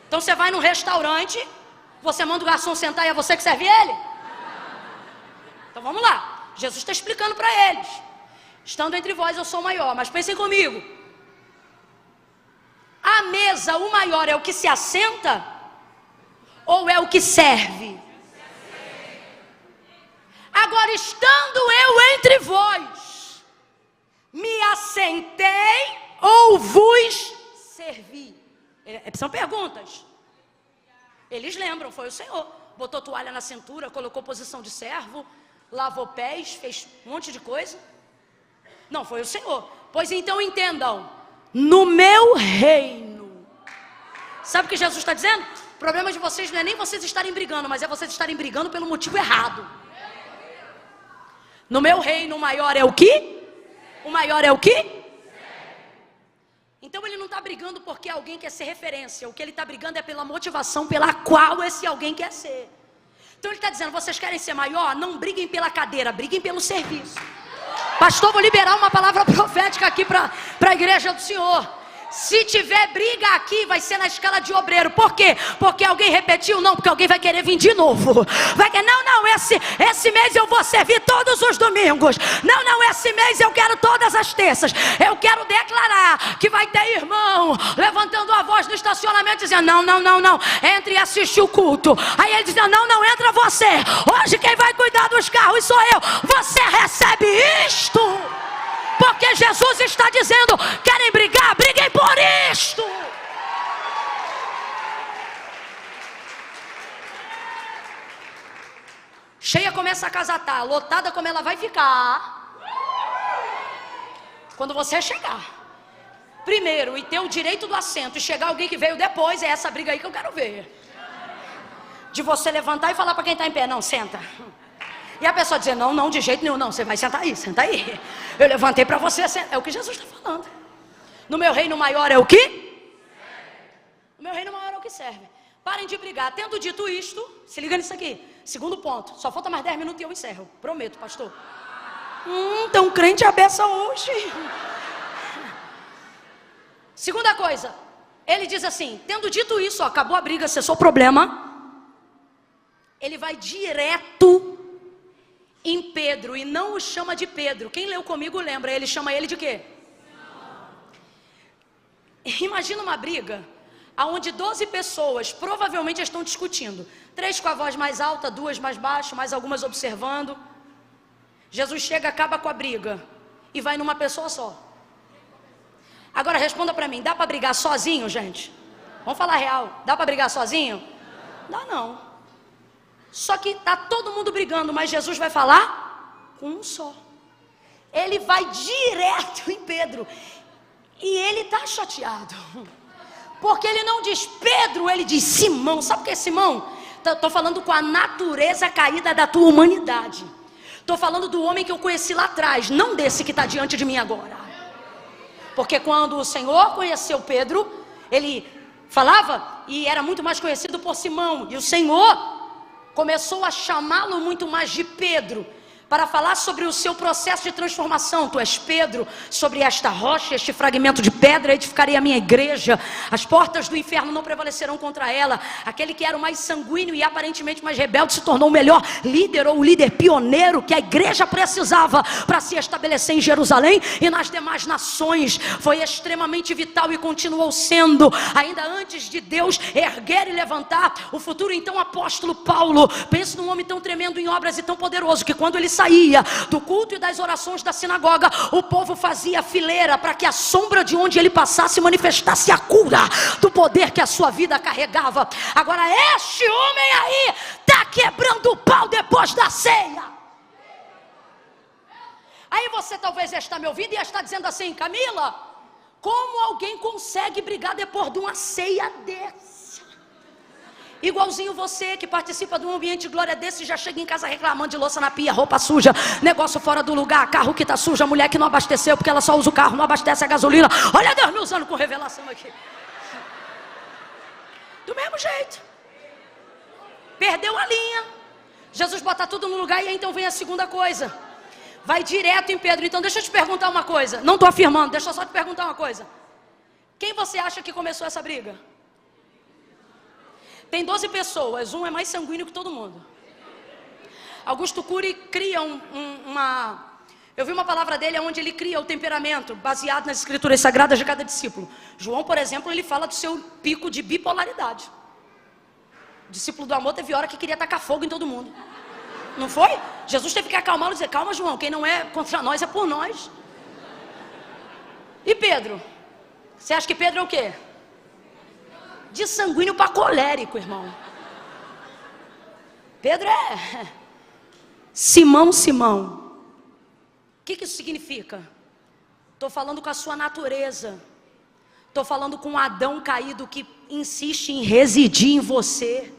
Então você vai num restaurante, você manda o garçom sentar e é você que serve ele? Então vamos lá, Jesus está explicando para eles. Estando entre vós eu sou o maior, mas pensem comigo. A mesa, o maior é o que se assenta ou é o que serve? Agora, estando eu entre vós, me assentei ou vos servi? São perguntas. Eles lembram, foi o Senhor. Botou toalha na cintura, colocou posição de servo, lavou pés, fez um monte de coisa. Não, foi o Senhor. Pois então entendam, no meu reino. Sabe o que Jesus está dizendo? O problema de vocês não é nem vocês estarem brigando, mas é vocês estarem brigando pelo motivo errado. No meu reino o maior é o que? O maior é o que? Então ele não está brigando porque alguém quer ser referência. O que ele está brigando é pela motivação pela qual esse alguém quer ser. Então ele está dizendo, vocês querem ser maior? Não briguem pela cadeira, briguem pelo serviço. Pastor, vou liberar uma palavra profética aqui para a igreja do Senhor. Se tiver briga aqui, vai ser na escala de obreiro. Por quê? Porque alguém repetiu? Não, porque alguém vai querer vir de novo. Vai querer, não, esse mês eu vou servir todos os domingos. Não, esse mês eu quero todas as terças. Eu quero declarar que vai ter irmão levantando a voz no estacionamento dizendo, não, entre e assiste o culto. Aí ele dizendo, não, entra você. Hoje quem vai cuidar dos carros sou eu. Você recebe isto. Porque Jesus está dizendo, querem brigar? Briguem por isto. Cheia como essa casa está, lotada como ela vai ficar quando você chegar primeiro e ter o direito do assento e chegar alguém que veio depois, é essa briga aí que eu quero ver. De você levantar e falar para quem está em pé, não, senta. E a pessoa dizer, não, de jeito nenhum, não, você vai sentar aí, senta aí. Eu levantei para você, é o que Jesus está falando. No meu reino maior é o que? No meu reino maior é o que serve. Parem de brigar. Tendo dito isto, se liga nisso aqui. Segundo ponto, só falta mais 10 minutos e eu encerro. Prometo, pastor. Tão crente a beça hoje. Segunda coisa, ele diz assim, tendo dito isso, ó, acabou a briga, cessou o problema. Ele vai direto em Pedro e não o chama de Pedro. Quem leu comigo lembra, ele chama ele de quê? Imagina uma briga onde 12 pessoas provavelmente estão discutindo, 3 com a voz mais alta, 2 mais baixo, mais algumas observando. Jesus chega, acaba com a briga e vai numa pessoa só. Agora responda para mim, dá para brigar sozinho, gente? Vamos falar real, dá para brigar sozinho? Dá não. Só que está todo mundo brigando, mas Jesus vai falar com um só. Ele vai direto em Pedro. E ele está chateado. Porque ele não diz Pedro, ele diz Simão. Sabe o que é Simão? Estou falando com a natureza caída da tua humanidade. Estou falando do homem que eu conheci lá atrás, não desse que está diante de mim agora. Porque quando o Senhor conheceu Pedro, ele falava e era muito mais conhecido por Simão. E o Senhor começou a chamá-lo muito mais de Pedro, para falar sobre o seu processo de transformação. Tu és Pedro, sobre esta rocha, este fragmento de pedra, edificarei a minha igreja, as portas do inferno não prevalecerão contra ela. Aquele que era o mais sanguíneo e aparentemente mais rebelde se tornou o melhor líder, ou o líder pioneiro que a igreja precisava para se estabelecer em Jerusalém e nas demais nações. Foi extremamente vital e continuou sendo, ainda antes de Deus erguer e levantar o futuro então apóstolo Paulo. Pense num homem tão tremendo em obras e tão poderoso, que quando ele saía do culto e das orações da sinagoga, o povo fazia fileira para que a sombra de onde ele passasse manifestasse a cura do poder que a sua vida carregava. Agora este homem aí está quebrando o pau depois da ceia. Aí você talvez está me ouvindo e está dizendo assim, Camila, como alguém consegue brigar depois de uma ceia dessa? Igualzinho você que participa de um ambiente de glória desse, já chega em casa reclamando de louça na pia, roupa suja, negócio fora do lugar, carro que está sujo, a mulher que não abasteceu porque ela só usa o carro, não abastece a gasolina. Olha Deus me usando com revelação aqui. Do mesmo jeito. Perdeu a linha. Jesus bota tudo no lugar e aí então vem a segunda coisa. Vai direto em Pedro. Então deixa eu te perguntar uma coisa. Não estou afirmando, deixa eu só te perguntar uma coisa. Quem você acha que começou essa briga? Tem 12 pessoas, um é mais sanguíneo que todo mundo. Augusto Cury cria eu vi uma palavra dele onde ele cria o temperamento baseado nas escrituras sagradas de cada discípulo. João, por exemplo, ele fala do seu pico de bipolaridade. O discípulo do amor teve hora que queria tacar fogo em todo mundo. Não foi? Jesus teve que acalmá-lo e dizer, calma João, quem não é contra nós é por nós. E Pedro? Você acha que Pedro é o quê? De sanguíneo para colérico, irmão. Pedro é Simão. O que isso significa? Estou falando com a sua natureza. Estou falando com um Adão caído que insiste em residir em você.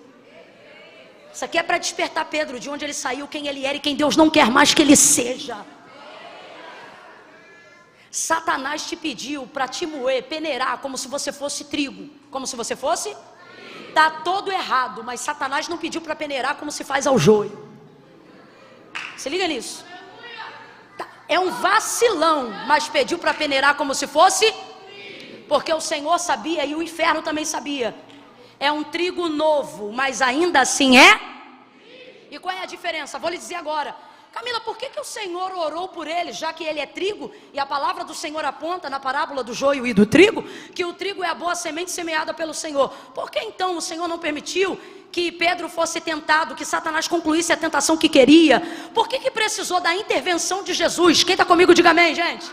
Isso aqui é para despertar Pedro de onde ele saiu, quem ele era e quem Deus não quer mais que ele seja. Satanás te pediu para te moer, peneirar, como se você fosse trigo. Como se você fosse? Tá todo errado, mas Satanás não pediu para peneirar como se faz ao joio. Se liga nisso. É um vacilão, mas pediu para peneirar como se fosse, porque o Senhor sabia e o inferno também sabia. É um trigo novo, mas ainda assim é. E qual é a diferença? Vou lhe dizer agora. Camila, por que o Senhor orou por ele, já que ele é trigo, e a palavra do Senhor aponta na parábola do joio e do trigo, que o trigo é a boa semente semeada pelo Senhor? Por que então o Senhor não permitiu que Pedro fosse tentado, que Satanás concluísse a tentação que queria? Por que precisou da intervenção de Jesus? Quem está comigo, diga amém, gente.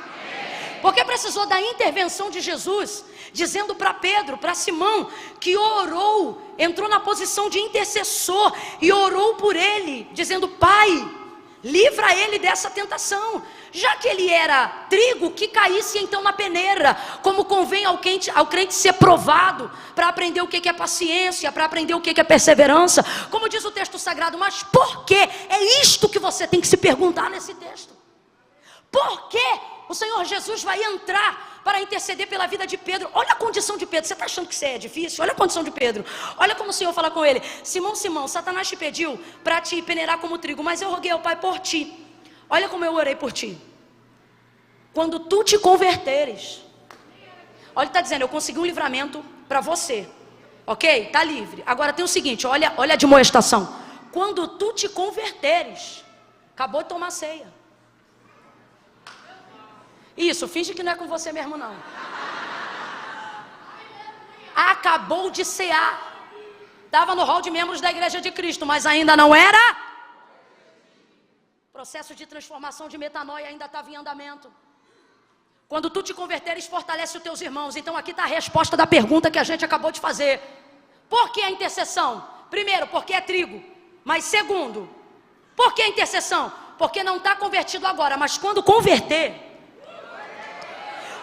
Por que precisou da intervenção de Jesus, dizendo para Pedro, para Simão, que orou, entrou na posição de intercessor e orou por ele, dizendo: Pai, livra ele dessa tentação, já que ele era trigo, que caísse então na peneira, como convém ao crente ser provado, para aprender o que é paciência, para aprender o que é perseverança, como diz o texto sagrado. Mas por que? É isto que você tem que se perguntar nesse texto. Por que o Senhor Jesus vai entrar para interceder pela vida de Pedro? Olha a condição de Pedro. Você está achando que isso é difícil? Olha a condição de Pedro. Olha como o Senhor fala com ele: Simão, Simão, Satanás te pediu para te peneirar como trigo, mas eu roguei ao Pai por ti. Olha como eu orei por ti. Quando tu te converteres. Olha, ele está dizendo: eu consegui um livramento para você, ok? Está livre. Agora tem o seguinte, olha a admoestação: quando tu te converteres. Acabou de tomar ceia. Isso, finge que não é com você mesmo não. Acabou de cear. Estava no hall de membros da Igreja de Cristo, mas ainda não era. Processo de transformação de metanoia ainda estava em andamento. Quando tu te converteres, fortalece os teus irmãos. Então aqui está a resposta da pergunta que a gente acabou de fazer. Por que a intercessão? Primeiro, porque é trigo. Mas segundo, por que a intercessão? Porque não está convertido agora, mas quando converter,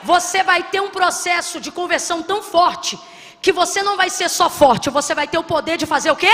você vai ter um processo de conversão tão forte, que você não vai ser só forte, você vai ter o poder de fazer o quê?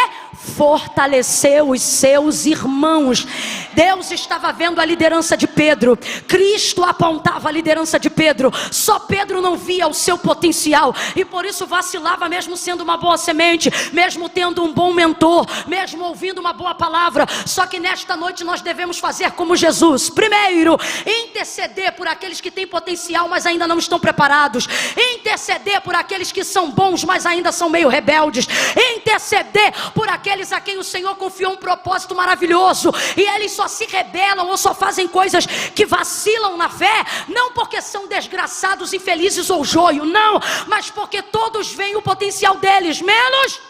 Fortalecer os seus irmãos. Deus estava vendo a liderança de Pedro, Cristo apontava a liderança de Pedro, só Pedro não via o seu potencial, e por isso vacilava, mesmo sendo uma boa semente, mesmo tendo um bom mentor, mesmo ouvindo uma boa palavra. Só que nesta noite nós devemos fazer como Jesus. Primeiro, interceder por aqueles que têm potencial, mas ainda não estão preparados. Interceder por aqueles que são bons, mas ainda são meio rebeldes. Interceder por aqueles a quem o Senhor confiou um propósito maravilhoso, e eles só se rebelam ou só fazem coisas que vacilam na fé, não porque são desgraçados, infelizes ou joio, não, mas porque todos veem o potencial deles, menos.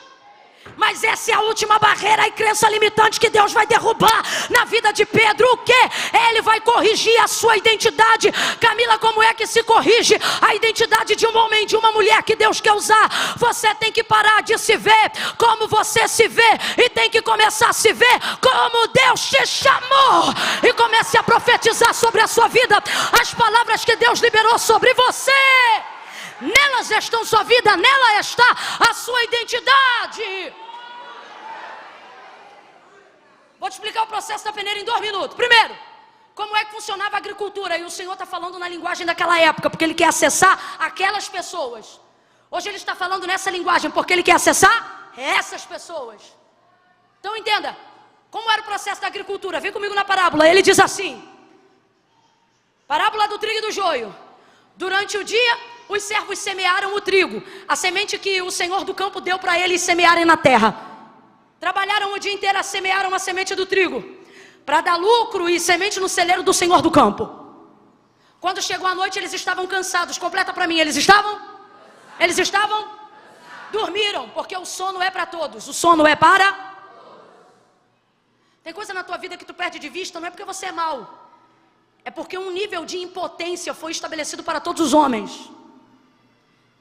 Mas essa é a última barreira e crença limitante que Deus vai derrubar na vida de Pedro. O que? Ele vai corrigir a sua identidade. Camila, como é que se corrige a identidade de um homem, de uma mulher que Deus quer usar? Você tem que parar de se ver como você se vê, e tem que começar a se ver como Deus te chamou, e comece a profetizar sobre a sua vida as palavras que Deus liberou sobre você. Nelas está sua vida, nela está a sua identidade. Vou te explicar o processo da peneira em 2 minutos. Primeiro, como é que funcionava a agricultura? E o Senhor está falando na linguagem daquela época, porque Ele quer acessar aquelas pessoas. Hoje Ele está falando nessa linguagem, porque Ele quer acessar essas pessoas. Então entenda, como era o processo da agricultura? Vem comigo na parábola. Ele diz assim: parábola do trigo e do joio. Durante o dia, os servos semearam o trigo, a semente que o Senhor do campo deu para eles semearem na terra. Trabalharam o dia inteiro, semearam a semente do trigo, para dar lucro e semente no celeiro do Senhor do campo. Quando chegou a noite, eles estavam cansados. Completa para mim, eles estavam? Dormiram, porque o sono é para todos. O sono é para? Tem coisa na tua vida que tu perde de vista, não é porque você é mau, é porque um nível de impotência foi estabelecido para todos os homens.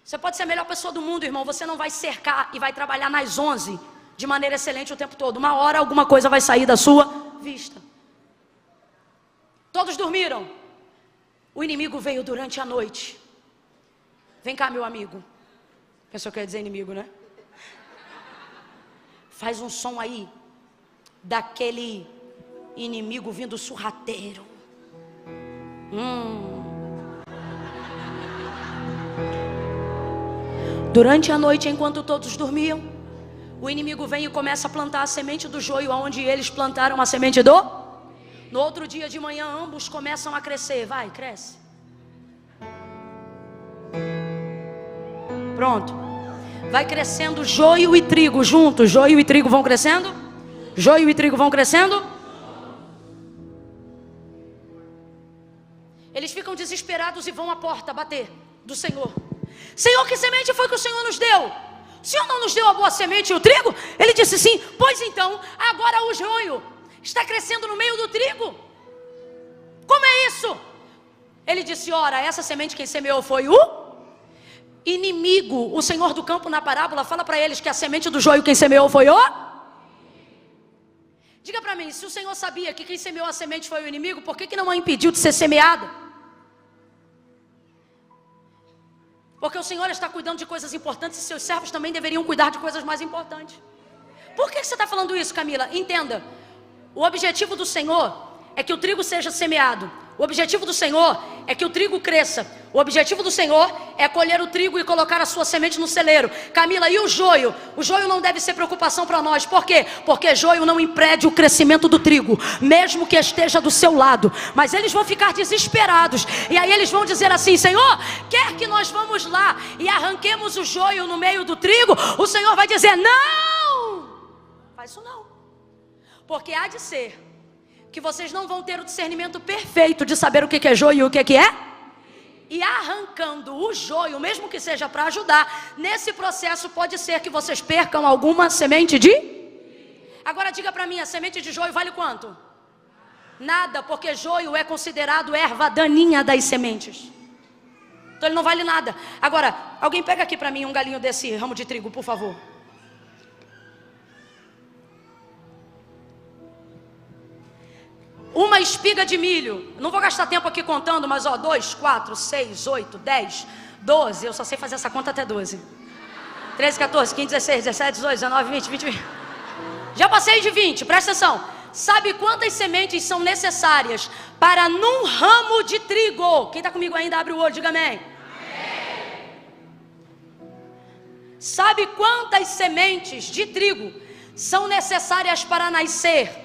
Você pode ser a melhor pessoa do mundo, irmão, você não vai cercar e vai trabalhar nas 11 de maneira excelente o tempo todo. Uma hora alguma coisa vai sair da sua vista. Todos dormiram. O inimigo veio durante a noite. Vem cá, meu amigo. Pensou que eu ia dizer inimigo, né? Faz um som aí daquele inimigo vindo sorrateiro. Durante a noite, enquanto todos dormiam, o inimigo vem e começa a plantar a semente do joio onde eles plantaram a semente do... No outro dia de manhã, ambos começam a crescer. Vai, cresce. Pronto. Vai crescendo joio e trigo juntos. Joio e trigo vão crescendo. Joio e trigo vão crescendo. Eles ficam desesperados e vão à porta bater do Senhor. Senhor, que semente foi que o Senhor nos deu? O Senhor não nos deu a boa semente e o trigo? Ele disse sim. Pois então, agora o joio está crescendo no meio do trigo. Como é isso? Ele disse, ora, essa semente quem semeou foi o inimigo. O Senhor do campo na parábola fala para eles que a semente do joio quem semeou foi o... Diga para mim, se o Senhor sabia que quem semeou a semente foi o inimigo, por que não a impediu de ser semeada? Porque o Senhor está cuidando de coisas importantes e seus servos também deveriam cuidar de coisas mais importantes. Por que você está falando isso, Camila? Entenda, o objetivo do Senhor é que o trigo seja semeado. O objetivo do Senhor é que o trigo cresça. O objetivo do Senhor é colher o trigo e colocar a sua semente no celeiro. Camila, e o joio? O joio não deve ser preocupação para nós. Por quê? Porque joio não impede o crescimento do trigo, mesmo que esteja do seu lado. Mas eles vão ficar desesperados. E aí eles vão dizer assim, Senhor, quer que nós vamos lá e arranquemos o joio no meio do trigo? O Senhor vai dizer, não! Faz isso não. Porque há de ser que vocês não vão ter o discernimento perfeito de saber o que é joio e o que é. E arrancando o joio, mesmo que seja para ajudar, nesse processo pode ser que vocês percam alguma semente de... Agora diga para mim, a semente de joio vale quanto? Nada, porque joio é considerado erva daninha das sementes. Então ele não vale nada. Agora, alguém pega aqui para mim um galinho desse ramo de trigo, por favor. Uma espiga de milho, não vou gastar tempo aqui contando, mas ó, 2, 4, 6, 8, 10, 12, eu só sei fazer essa conta até 12. 13, 14, 15, 16, 17, 18, 19, 20, 20. Já passei de 20, presta atenção. Sabe quantas sementes são necessárias para num ramo de trigo? Quem está comigo ainda, abre o olho, diga amém. Sabe quantas sementes de trigo são necessárias para nascer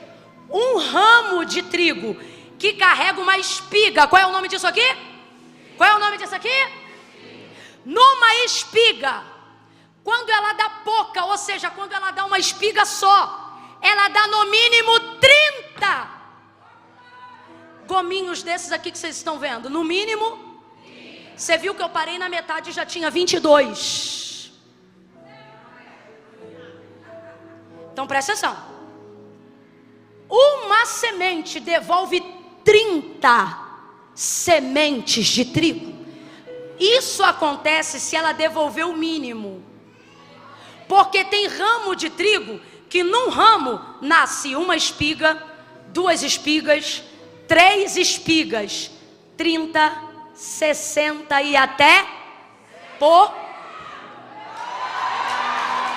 um ramo de trigo que carrega uma espiga? Qual é o nome disso aqui? Qual é o nome disso aqui? Numa espiga, quando ela dá pouca, ou seja, quando ela dá uma espiga só, ela dá no mínimo 30 gominhos desses aqui que vocês estão vendo. No mínimo, você viu que eu parei na metade e já tinha 22. Então presta atenção. Uma semente devolve 30 sementes de trigo. Isso acontece se ela devolver o mínimo. Porque tem ramo de trigo que num ramo nasce uma espiga, 2 espigas, 3 espigas, 30, 60 e até por...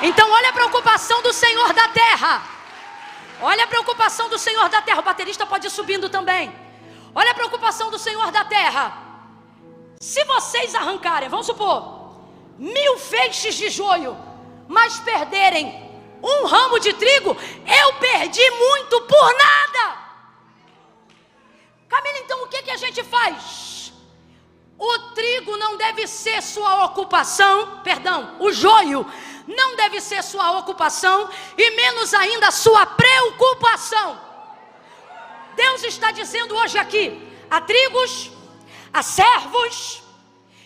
Então olha a preocupação do Senhor da terra. Olha a preocupação do Senhor da terra. O baterista pode ir subindo também. Olha a preocupação do Senhor da terra. Se vocês arrancarem, vamos supor, 1000 feixes de joio, mas perderem um ramo de trigo, eu perdi muito por nada. Camila, então o que a gente faz? O trigo não deve ser sua ocupação, perdão, o joio não deve ser sua ocupação e menos ainda sua preocupação. Deus está dizendo hoje aqui, a trigos, a servos,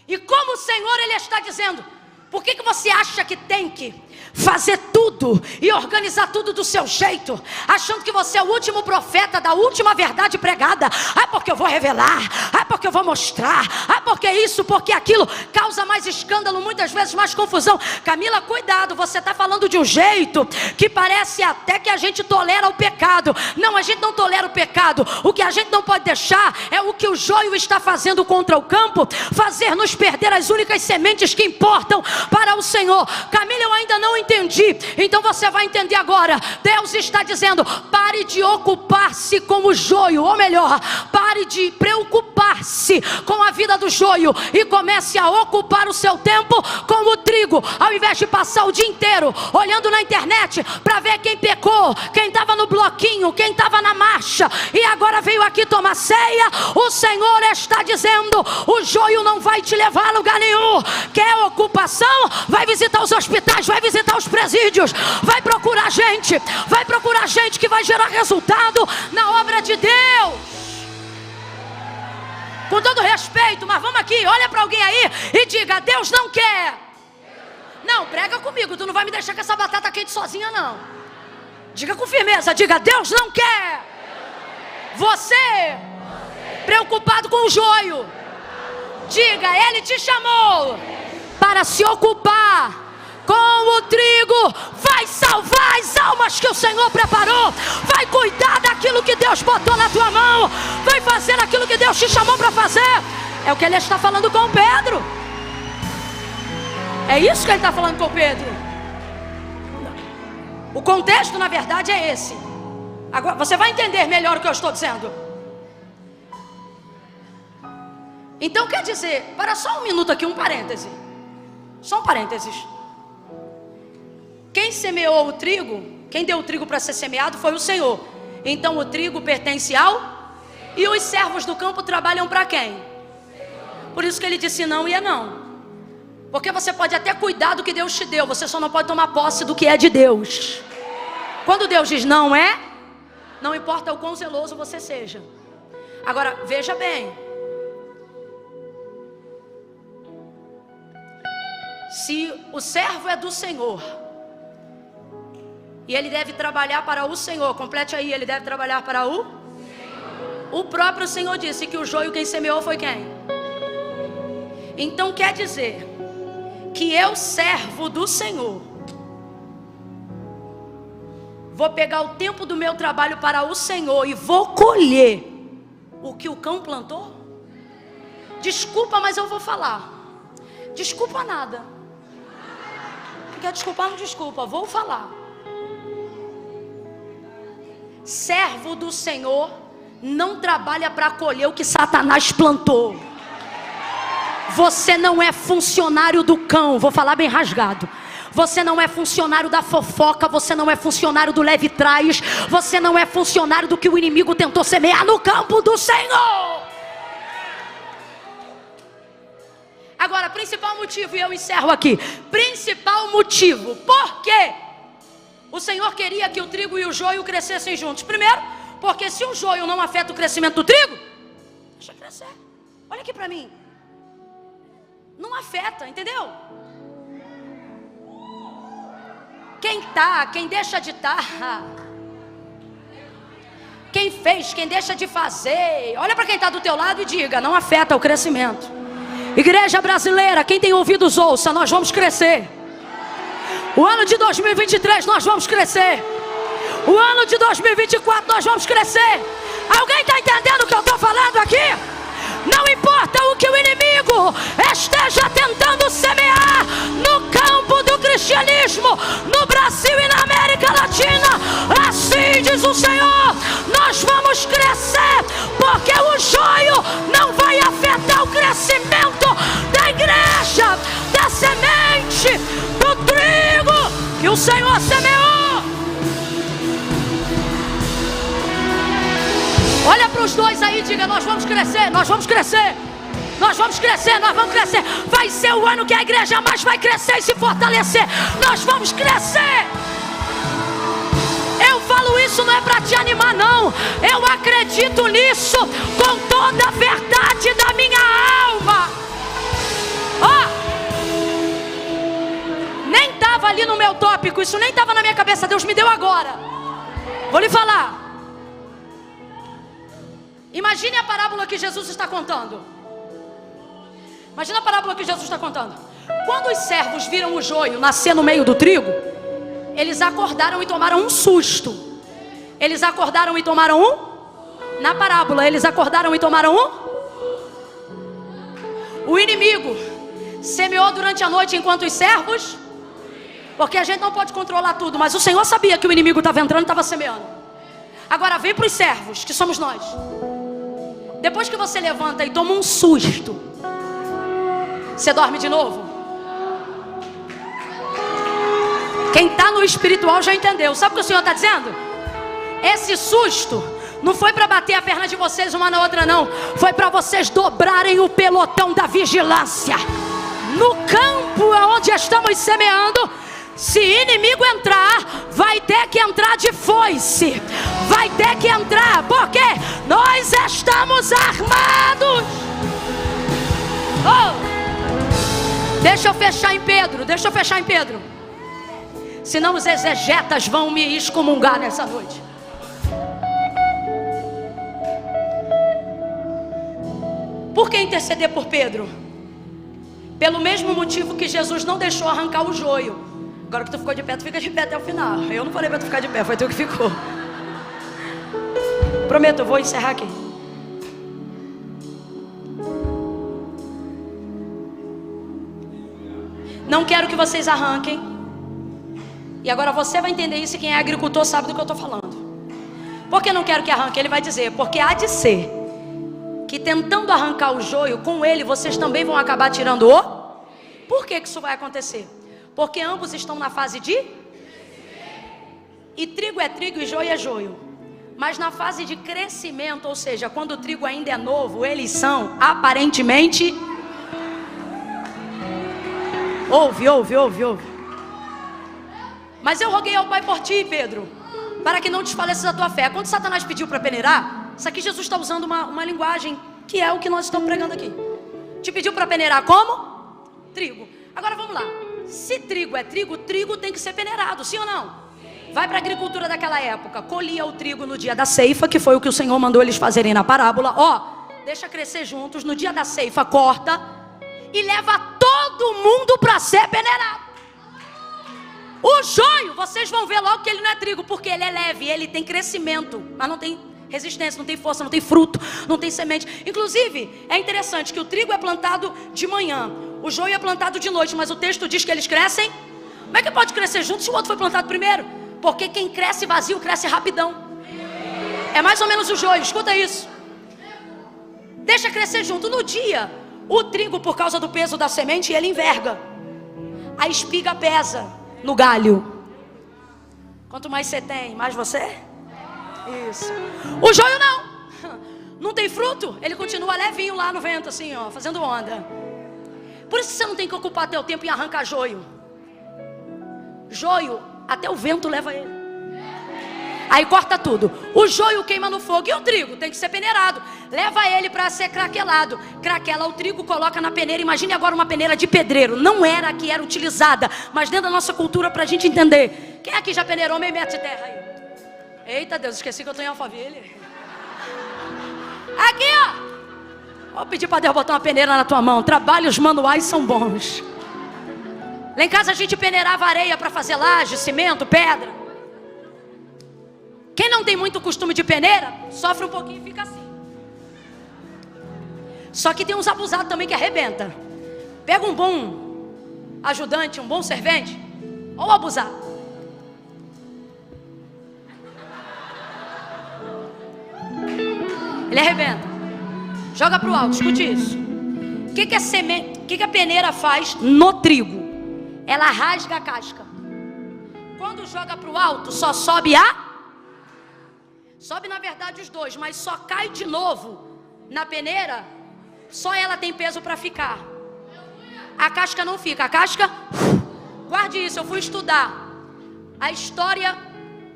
e como o Senhor Ele está dizendo, por que você acha que tem que fazer tudo e organizar tudo do seu jeito, achando que você é o último profeta da última verdade pregada? Ah, porque eu vou revelar, ah, porque eu vou mostrar, ah, porque isso, porque aquilo, causa mais escândalo, muitas vezes mais confusão. Camila, cuidado, você está falando de um jeito que parece até que a gente tolera o pecado. Não, a gente não tolera o pecado. O que a gente não pode deixar é o que o joio está fazendo contra o campo, fazer nos perder as únicas sementes que importam para o Senhor. Senhor. Camila, eu ainda não entendi. Então você vai entender agora. Deus está dizendo: pare de ocupar-se com o joio, ou melhor, pare de preocupar-se com a vida do joio e comece a ocupar o seu tempo com o trigo, ao invés de passar o dia inteiro olhando na internet para ver quem pecou, quem estava no bloquinho, quem estava na marcha e agora veio aqui tomar ceia. O Senhor está dizendo: o joio não vai te levar a lugar nenhum. Quer ocupação? Vai visitar os hospitais, vai visitar os presídios, vai procurar gente que vai gerar resultado na obra de Deus. Com todo respeito, mas vamos aqui, olha para alguém aí e diga: Deus não quer. Não, prega comigo, tu não vai me deixar com essa batata quente sozinha não. Diga com firmeza, diga: Deus não quer. Você preocupado com o joio, diga: Ele te chamou para se ocupar com o trigo. Vai salvar as almas que o Senhor preparou. Vai cuidar daquilo que Deus botou na tua mão. Vai fazer aquilo que Deus te chamou para fazer. É o que Ele está falando com Pedro. É isso que Ele está falando com Pedro. O contexto, na verdade, é esse. Agora você vai entender melhor o que eu estou dizendo. Então quer dizer, para só um minuto aqui, um parêntese. Só um parênteses. Quem semeou o trigo, quem deu o trigo para ser semeado foi o Senhor. Então o trigo pertence ao... E os servos do campo trabalham para quem? Por isso que Ele disse não e é não. Porque você pode até cuidar do que Deus te deu, você só não pode tomar posse do que é de Deus. Quando Deus diz não é, não importa o quão zeloso você seja. Agora, veja bem. Se o servo é do Senhor e ele deve trabalhar para o Senhor, complete aí, ele deve trabalhar para o Senhor. O próprio Senhor disse que o joio quem semeou foi quem? Então quer dizer que eu, servo do Senhor, vou pegar o tempo do meu trabalho para o Senhor e vou colher o que o cão plantou? Desculpa, mas eu vou falar. Desculpa nada. Não quer desculpar, não desculpa, vou falar. Servo do Senhor não trabalha para colher o que Satanás plantou. Você não é funcionário do cão, vou falar bem rasgado. Você não é funcionário da fofoca, você não é funcionário do leve trás, você não é funcionário do que o inimigo tentou semear no campo do Senhor. Agora, principal motivo, e eu encerro aqui. Principal motivo, por quê? O Senhor queria que o trigo e o joio crescessem juntos. Primeiro, porque se o joio não afeta o crescimento do trigo, deixa crescer. Olha aqui para mim. Não afeta, entendeu? Quem deixa de estar, quem fez, quem deixa de fazer, olha para quem está do teu lado e diga: não afeta o crescimento. Igreja brasileira, quem tem ouvidos ouça, nós vamos crescer. O ano de 2023 nós vamos crescer. O ano de 2024 nós vamos crescer. Alguém está entendendo o que eu estou falando aqui? Não importa o que o inimigo esteja tentando semear no campo do cristianismo, no Brasil e na América Latina, assim diz o Senhor, nós vamos crescer, porque o joio não vai afetar o crescimento da igreja, da semente, do trigo que o Senhor semeou. Olha para os dois aí e diga: nós vamos crescer, nós vamos crescer. Nós vamos crescer, nós vamos crescer. Vai ser o ano que a igreja mais vai crescer e se fortalecer. Nós vamos crescer. Eu falo isso não é para te animar não. Eu acredito nisso com toda a verdade da minha alma. Nem estava ali no meu tópico, isso nem estava na minha cabeça, Deus me deu agora. Vou lhe falar. Imagine a parábola que Jesus está contando. Imagina a parábola que Jesus está contando. Quando os servos viram o joio nascer no meio do trigo, eles acordaram e tomaram um susto. Eles acordaram e tomaram um? Na parábola, eles acordaram e tomaram um? O inimigo semeou durante a noite enquanto os servos Porque a gente não pode controlar tudo, mas o Senhor sabia que o inimigo estava entrando e estava semeando. Agora vem para os servos, que somos nós. Depois que você levanta e toma um susto, você dorme de novo? Quem está no espiritual já entendeu. Sabe o que o Senhor está dizendo? Esse susto não foi para bater a perna de vocês uma na outra, não. Foi para vocês dobrarem o pelotão da vigilância. No campo onde estamos semeando, se inimigo entrar, vai ter que entrar de foice. Vai ter que entrar, porque nós estamos armados. Oh, deixa eu fechar em Pedro. Senão os exegetas vão me excomungar nessa noite. Por que interceder por Pedro? Pelo mesmo motivo que Jesus não deixou arrancar o joio. Agora que tu ficou de pé, tu fica de pé até o final. Eu não falei para tu ficar de pé, foi tu que ficou. Prometo, eu vou encerrar aqui. Não quero que vocês arranquem. E agora você vai entender isso, e quem é agricultor sabe do que eu estou falando. Por que não quero que arranque? Ele vai dizer, porque há de ser que tentando arrancar o joio, com ele vocês também vão acabar tirando o... Por que isso vai acontecer? Porque ambos estão na fase de... E trigo é trigo e joio é joio. Mas na fase de crescimento, ou seja, quando o trigo ainda é novo, eles são aparentemente... Ouve. Mas eu roguei ao Pai por ti, Pedro, para que não desfaleças a tua fé. Quando Satanás pediu para peneirar, isso aqui Jesus está usando uma linguagem que é o que nós estamos pregando aqui. Te pediu para peneirar como? Trigo. Agora vamos lá. Se trigo é trigo, trigo tem que ser peneirado, sim ou não? Vai para a agricultura daquela época. Colhia o trigo no dia da ceifa, que foi o que o Senhor mandou eles fazerem na parábola. Deixa crescer juntos. No dia da ceifa, corta e leva todo mundo para ser peneirado. O joio, vocês vão ver logo que ele não é trigo, porque ele é leve, ele tem crescimento, mas não tem resistência, não tem força, não tem fruto, não tem semente. Inclusive, é interessante que o trigo é plantado de manhã, o joio é plantado de noite, mas o texto diz que eles crescem. Como é que pode crescer junto se o outro foi plantado primeiro? Porque quem cresce vazio, cresce rapidão. É mais ou menos o joio, escuta isso. Deixa crescer junto. No dia, o trigo, por causa do peso da semente, ele enverga. A espiga pesa no galho. Quanto mais você tem, mais você? Isso. O joio não tem fruto. Ele continua levinho lá no vento, assim, fazendo onda. Por isso você não tem que ocupar teu tempo em arrancar joio. Joio, até o vento leva ele. Aí corta tudo. O joio queima no fogo. E o trigo tem que ser peneirado. Leva ele para ser craquelado. Craquela o trigo, coloca na peneira. Imagine agora uma peneira de pedreiro. Não era a que era utilizada, mas dentro da nossa cultura, para a gente entender. Quem aqui já peneirou meio metro de terra aí? Eita Deus, esqueci que eu estou em Alphaville. Aqui, vou pedir para Deus botar uma peneira na tua mão. Trabalhos manuais são bons. Lá em casa a gente peneirava areia para fazer laje, cimento, pedra. Quem não tem muito costume de peneira, sofre um pouquinho e fica assim. Só que tem uns abusados também que arrebenta. Pega um bom ajudante, um bom servente, ou abusado. Ele arrebenta. Joga para o alto, escute isso. O que a peneira faz no trigo? Ela rasga a casca. Quando joga para o alto, só sobe Sobe na verdade os dois, mas só cai de novo na peneira. Só ela tem peso para ficar. A casca não fica. A casca, guarde isso, eu fui estudar a história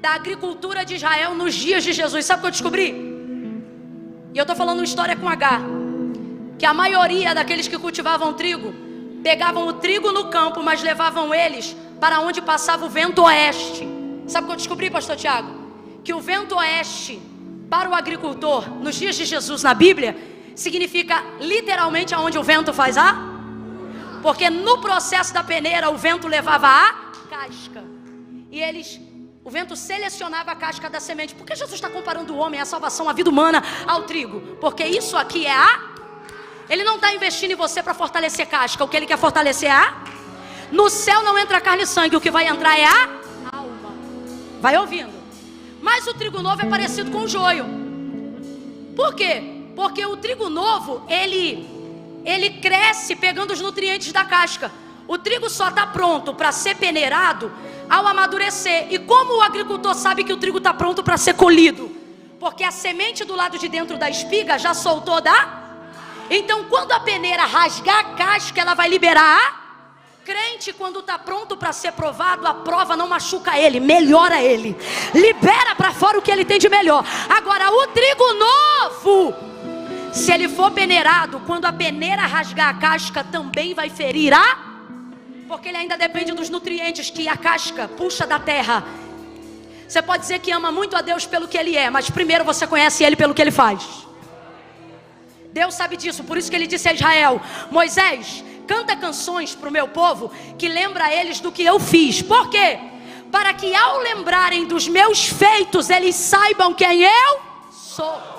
da agricultura de Israel nos dias de Jesus. Sabe o que eu descobri? E eu estou falando uma história com H. Que a maioria daqueles que cultivavam trigo pegavam o trigo no campo, mas levavam eles para onde passava o vento oeste. Sabe o que eu descobri, pastor Tiago? Que o vento oeste para o agricultor nos dias de Jesus na Bíblia significa literalmente aonde o vento faz porque no processo da peneira o vento levava a casca e o vento selecionava a casca da semente. Por que Jesus está comparando o homem, a salvação, a vida humana ao trigo? Porque isso aqui ele não está investindo em você para fortalecer casca. O que ele quer fortalecer No céu não entra carne e sangue, o que vai entrar é a alma. Vai ouvindo. Mas o trigo novo é parecido com o joio. Por quê? Porque o trigo novo, ele cresce pegando os nutrientes da casca. O trigo só está pronto para ser peneirado ao amadurecer. E como o agricultor sabe que o trigo está pronto para ser colhido? Porque a semente do lado de dentro da espiga já soltou da... Então quando a peneira rasgar a casca, ela vai liberar a... Crente, quando está pronto para ser provado, a prova não machuca ele, melhora ele, libera para fora o que ele tem de melhor. Agora o trigo novo, se ele for peneirado, quando a peneira rasgar a casca, também vai ferir a... Porque ele ainda depende dos nutrientes que a casca puxa da terra. Você pode dizer que ama muito a Deus pelo que Ele é, mas primeiro você conhece Ele pelo que Ele faz. Deus sabe disso, por isso que Ele disse a Israel: Moisés, canta canções para o meu povo que lembra eles do que eu fiz. Por quê? Para que ao lembrarem dos meus feitos, eles saibam quem eu sou.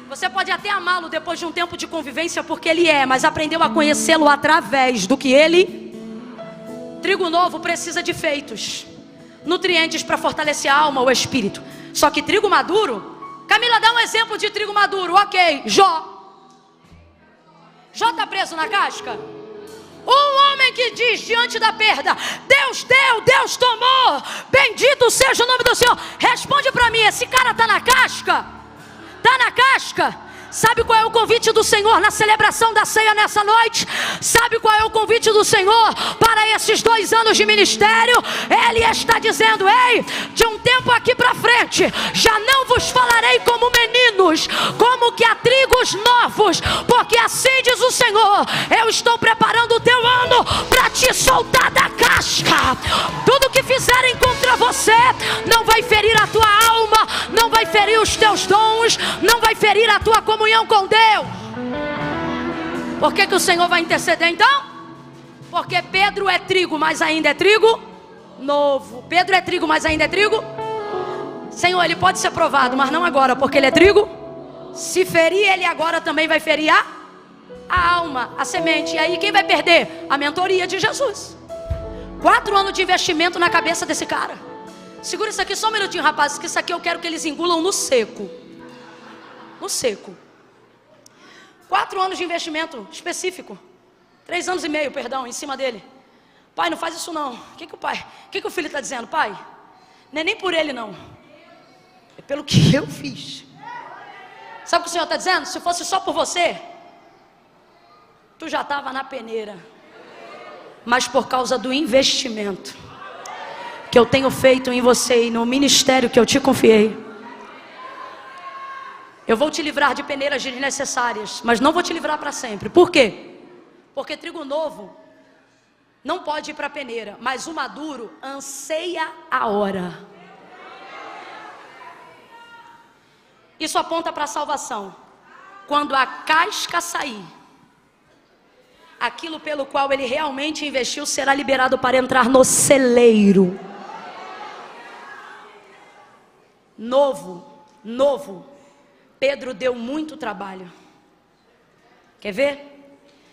Você pode até amá-lo depois de um tempo de convivência porque ele é, mas aprendeu a conhecê-lo através do que ele... Trigo novo precisa de feitos, nutrientes para fortalecer a alma, o espírito. Só que trigo maduro... Camila, dá um exemplo de trigo maduro. Ok, Jó. Jó está preso na casca? Um homem que diz diante da perda: Deus deu, Deus tomou, bendito seja o nome do Senhor. Responde para mim, esse cara está na casca? Está na casca? Sabe qual é o convite do Senhor na celebração da ceia nessa noite? Sabe qual é o convite do Senhor para esses 2 anos de ministério? Ele está dizendo: ei, de um tempo aqui para frente, já não vos falarei como meninos, como que a trigos novos, porque assim diz o Senhor: eu estou preparando o teu ano para te soltar da casca. Tudo que fizerem contra você não vai ferir a tua alma, não vai ferir os teus dons, não vai ferir a tua comunhão com Deus. Por que o Senhor vai interceder então? Porque Pedro é trigo, mas ainda é trigo novo. Pedro é trigo, mas ainda é trigo. Senhor, ele pode ser provado, mas não agora, porque ele é trigo. Se ferir ele agora, também vai ferir a alma, a semente. E aí quem vai perder? A mentoria de Jesus. 4 anos de investimento na cabeça desse cara. Segura isso aqui só um minutinho, rapazes, que isso aqui eu quero que eles engulam no seco. No seco. 4 anos de investimento específico. 3 anos e meio, perdão, em cima dele. Pai, não faz isso não. O que o filho está dizendo? Pai, não é nem por ele não, é pelo que eu fiz. Sabe o que o Senhor está dizendo? Se fosse só por você, tu já estava na peneira. Mas por causa do investimento que eu tenho feito em você e no ministério que eu te confiei, eu vou te livrar de peneiras desnecessárias, mas não vou te livrar para sempre. Por quê? Porque trigo novo não pode ir para a peneira, mas o maduro anseia a hora. Isso aponta para a salvação. Quando a casca sair, aquilo pelo qual ele realmente investiu será liberado para entrar no celeiro. Novo. Pedro deu muito trabalho. Quer ver?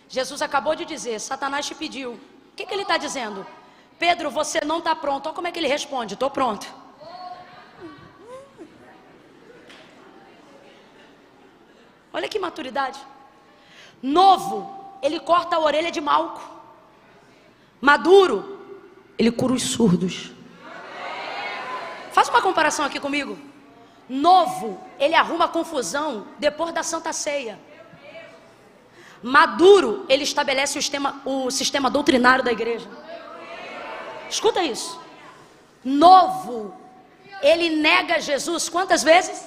Jesus acabou de dizer: Satanás te pediu. O que ele está dizendo? Pedro, você não está pronto. Olha como é que ele responde: estou pronto. Olha que maturidade. Novo, ele corta a orelha de Malco. Maduro, ele cura os surdos. Faz uma comparação aqui comigo. Novo, ele arruma confusão depois da Santa Ceia. Maduro, ele estabelece o sistema doutrinário da igreja. Escuta isso. Novo, ele nega Jesus quantas vezes?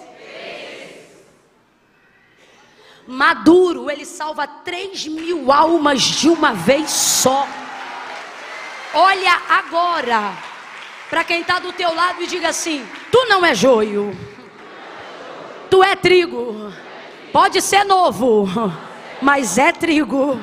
Maduro, ele salva 3.000 almas de uma vez só. Olha agora para quem está do teu lado e diga assim: tu não é joio, tu é trigo. Pode ser novo, mas é trigo.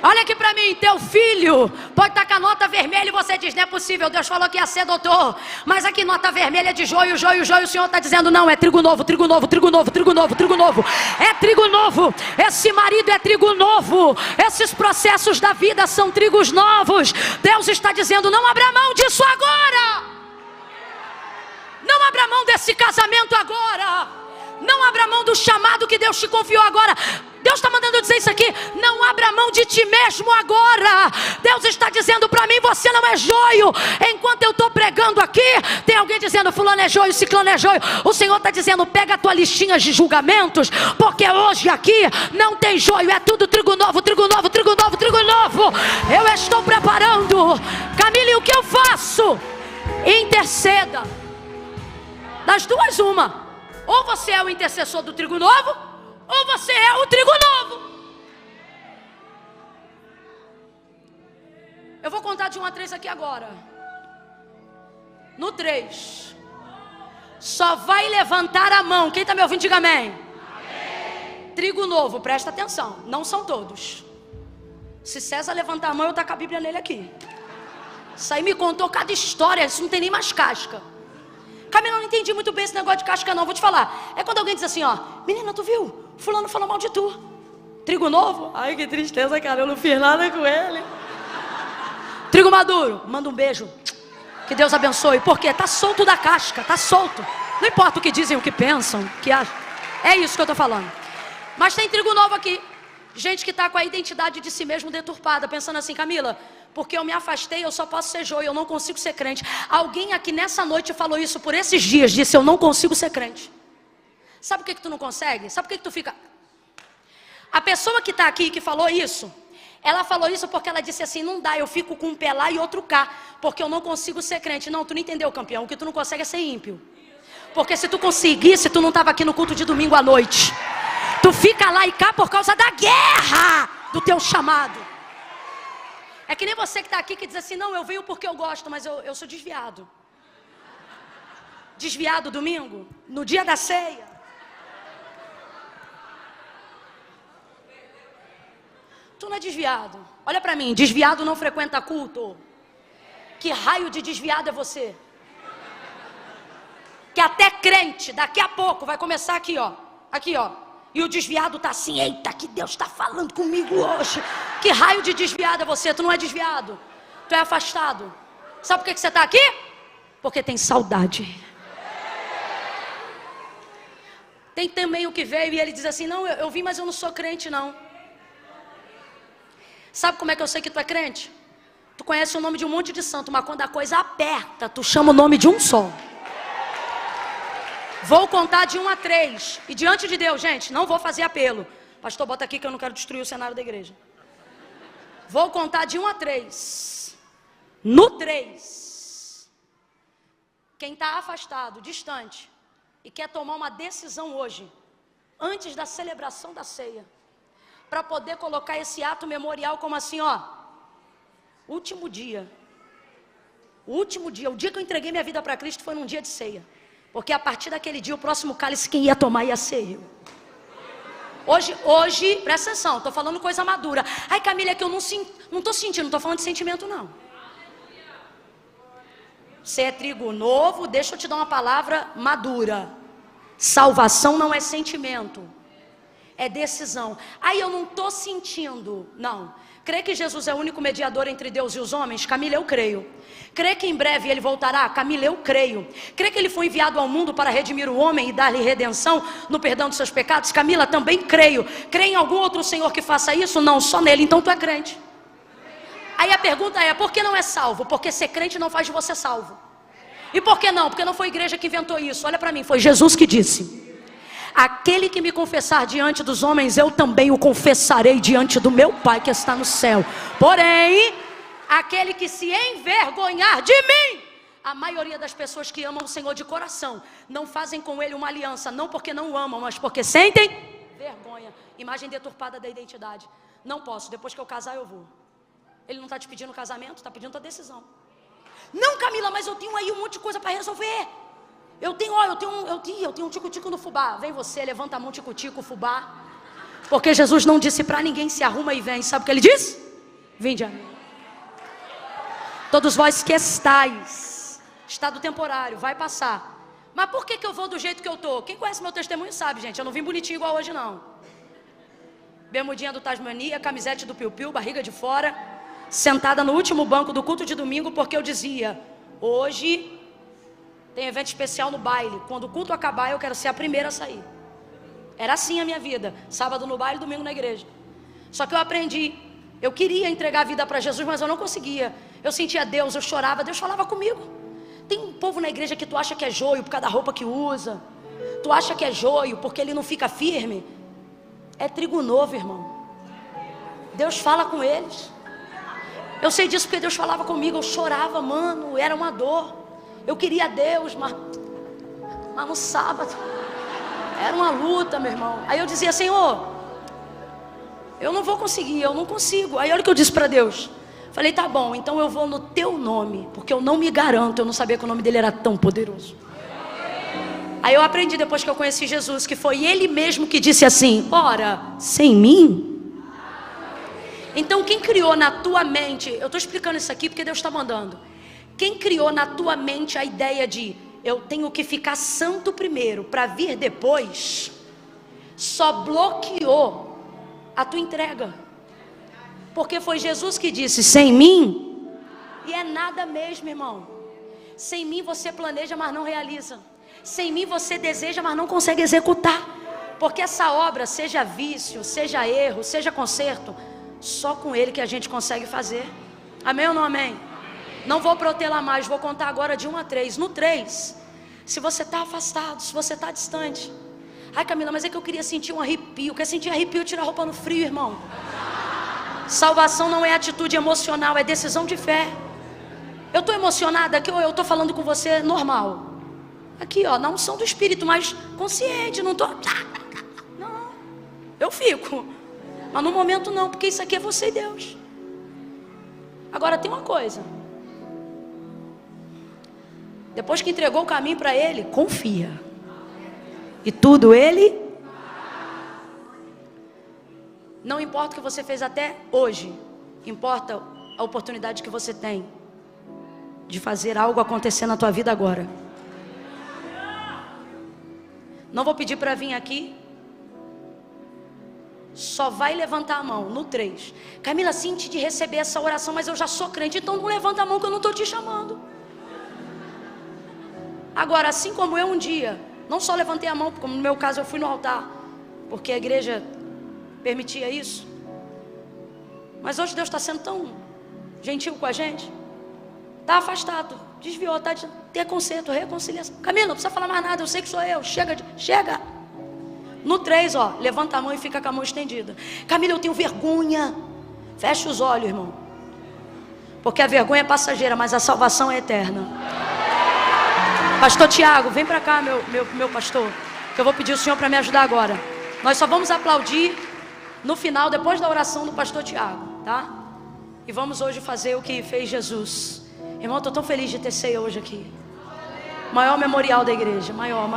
Olha aqui para mim, teu filho pode estar com a nota vermelha e você você diz, não é possível, Deus falou que ia ser doutor, mas aqui nota vermelha de joio, joio, joio, o Senhor está dizendo, não, é trigo novo, trigo novo, trigo novo, trigo novo, trigo novo, é trigo novo, esse marido é trigo novo, esses processos da vida são trigos novos. Deus está dizendo, não abra mão disso agora, não abra mão desse casamento agora, não abra mão do chamado que Deus te confiou agora. Deus está mandando dizer isso aqui, não abra mão de ti mesmo agora. Deus está dizendo para mim, você não é joio. Enquanto eu estou pregando aqui, tem alguém dizendo, fulano é joio, ciclano é joio. O Senhor está dizendo, pega a tua listinha de julgamentos, porque hoje aqui não tem joio, é tudo trigo novo, trigo novo, trigo novo, trigo novo. Eu estou preparando. Camille, o que eu faço? Interceda. Das duas uma, ou você é o intercessor do trigo novo, ou você é o trigo novo. Eu vou contar de 1 a 3 aqui agora. No 3, só vai levantar a mão. Quem está me ouvindo, diga amém. Amém. Trigo novo, presta atenção, não são todos. Se César levantar a mão, eu taco a Bíblia nele aqui. Isso aí me contou cada história, isso não tem nem mais casca. Camila, eu não entendi muito bem esse negócio de casca não, vou te falar. É quando alguém diz assim, ó, menina, tu viu? Fulano falou mal de tu. Trigo novo? Ai, que tristeza, cara, eu não fiz nada com ele. Trigo maduro, manda um beijo. Que Deus abençoe. Porque tá solto da casca, tá solto. Não importa o que dizem, o que pensam, o que acham. É isso que eu tô falando. Mas tem trigo novo aqui. Gente que tá com a identidade de si mesmo deturpada, pensando assim, Camila, porque eu me afastei, eu só posso ser joio, eu não consigo ser crente. Alguém aqui nessa noite falou isso por esses dias, disse, eu não consigo ser crente. Sabe por que tu não consegue? Sabe por que tu fica... A pessoa que está aqui, que falou isso, ela falou isso porque ela disse assim, não dá, eu fico com um pé lá e outro cá, porque eu não consigo ser crente. Não, tu não entendeu, campeão, o que tu não consegue é ser ímpio. Porque se tu conseguisse, tu não estava aqui no culto de domingo à noite. Tu fica lá e cá por causa da guerra do teu chamado. É que nem você que está aqui que diz assim, não, eu venho porque eu gosto, mas eu sou desviado. Desviado domingo, no dia da ceia. Tu não é desviado. Olha para mim, desviado não frequenta culto. Que raio de desviado é você? Que até crente, daqui a pouco, vai começar aqui, ó. Aqui, ó. E o desviado tá assim, eita, que Deus está falando comigo hoje. Que raio de desviado é você? Tu não é desviado. Tu é afastado. Sabe por que você está aqui? Porque tem saudade. Tem também o que veio e ele diz assim, não, eu vim, mas eu não sou crente, não. Sabe como é que eu sei que tu é crente? Tu conhece o nome de um monte de santo, mas quando a coisa aperta, tu chama o nome de um só. Vou contar de 1 a 3. E diante de Deus, gente, não vou fazer apelo. Pastor, bota aqui que eu não quero destruir o cenário da igreja. Vou contar de 1 a 3. No 3, quem está afastado, distante, e quer tomar uma decisão hoje, antes da celebração da ceia, para poder colocar esse ato memorial como assim, ó, último dia, o dia que eu entreguei minha vida para Cristo foi num dia de ceia, porque a partir daquele dia o próximo cálice quem ia tomar ia ser eu. Hoje, presta atenção, estou falando coisa madura. Ai, Camila, é que eu não estou sentindo, não estou falando de sentimento não. Você é trigo novo, deixa eu te dar uma palavra madura. Salvação não é sentimento, é decisão. Aí eu não estou sentindo, não. Crê que Jesus é o único mediador entre Deus e os homens? Camila, eu creio. Crê que em breve ele voltará? Camila, eu creio. Crê que ele foi enviado ao mundo para redimir o homem e dar-lhe redenção no perdão dos seus pecados? Camila, também creio. Crê em algum outro Senhor que faça isso? Não, só nele, então tu é crente. Aí a pergunta é, por que não é salvo? Porque ser crente não faz de você salvo. E por que não? Porque não foi a igreja que inventou isso. Olha para mim, foi Jesus que disse: aquele que me confessar diante dos homens, eu também o confessarei diante do meu Pai que está no céu. Porém, aquele que se envergonhar de mim, a maioria das pessoas que amam o Senhor de coração, não fazem com ele uma aliança, não porque não o amam, mas porque sentem vergonha. Imagem deturpada da identidade. Não posso, depois que eu casar eu vou. Ele não está te pedindo casamento, está pedindo a decisão. Não, Camila, mas eu tenho aí um monte de coisa para resolver. Eu tenho um tico-tico no fubá. Vem você, levanta a mão, tico-tico, fubá. Porque Jesus não disse para ninguém, se arruma e vem. Sabe o que ele disse? Vinde a mim. Todos vós que estáis, estado temporário, vai passar. Mas por que eu vou do jeito que eu tô? Quem conhece meu testemunho sabe, gente, eu não vim bonitinho igual hoje não. Bermudinha do Tasmania, camisete do piu-piu, barriga de fora, sentada no último banco do culto de domingo, porque eu dizia, hoje tem evento especial no baile, quando o culto acabar eu quero ser a primeira a sair. Era assim a minha vida, sábado no baile, domingo na igreja. Só que eu aprendi, eu queria entregar a vida para Jesus, mas eu não conseguia. Eu sentia Deus, eu chorava, Deus falava comigo. Tem um povo na igreja que tu acha que é joio por causa da roupa que usa. Tu acha que é joio porque ele não fica firme. É trigo novo, irmão. Deus fala com eles. Eu sei disso porque Deus falava comigo. Eu chorava, mano, era uma dor. Eu queria Deus, mas no sábado era uma luta, meu irmão. Aí eu dizia, Senhor, eu não vou conseguir, eu não consigo. Aí olha o que eu disse para Deus. Falei, tá bom, então eu vou no teu nome, porque eu não me garanto, eu não sabia que o nome dele era tão poderoso. Aí eu aprendi depois que eu conheci Jesus, que foi ele mesmo que disse assim, ora, sem mim? Então quem criou na tua mente, eu estou explicando isso aqui porque Deus está mandando. Quem criou na tua mente a ideia de, eu tenho que ficar santo primeiro, para vir depois, só bloqueou a tua entrega. Porque foi Jesus que disse, sem mim, e é nada mesmo, irmão. Sem mim você planeja, mas não realiza. Sem mim você deseja, mas não consegue executar. Porque essa obra, seja vício, seja erro, seja conserto, só com Ele que a gente consegue fazer. Amém ou não amém? Não vou protelar mais, vou contar agora de 1 a 3. No 3, se você está afastado, se você está distante. Ai, Camila, mas é que eu queria sentir um arrepio. Quer sentir arrepio, tirar a roupa no frio, irmão. Salvação não é atitude emocional, é decisão de fé. Eu estou emocionada aqui ou eu estou falando com você normal? Aqui, ó, na unção do Espírito, mas consciente, não estou... Não, eu fico. Mas no momento não, porque isso aqui é você e Deus. Agora tem uma coisa. Depois que entregou o caminho para Ele, confia. E tudo Ele... Não importa o que você fez até hoje, importa a oportunidade que você tem de fazer algo acontecer na tua vida agora. Não vou pedir para vir aqui. Só vai levantar a mão no 3. Camila, sinto de receber essa oração, mas eu já sou crente, então não levanta a mão que eu não estou te chamando. Agora, assim como eu um dia, não só levantei a mão, como no meu caso eu fui no altar, porque a igreja permitia isso. Mas hoje Deus está sendo tão gentil com a gente. Está afastado, desviou, está de ter conserto, reconciliação. Camila, não precisa falar mais nada, eu sei que sou eu. Chega. No 3, ó, levanta a mão e fica com a mão estendida. Camila, eu tenho vergonha. Fecha os olhos, irmão. Porque a vergonha é passageira, mas a salvação é eterna. Pastor Tiago, vem para cá, meu pastor, que eu vou pedir o senhor para me ajudar agora. Nós só vamos aplaudir no final, depois da oração do pastor Tiago, tá? E vamos hoje fazer o que fez Jesus. Irmão, eu estou tão feliz de ter ceia hoje aqui. Maior memorial da igreja. Maior.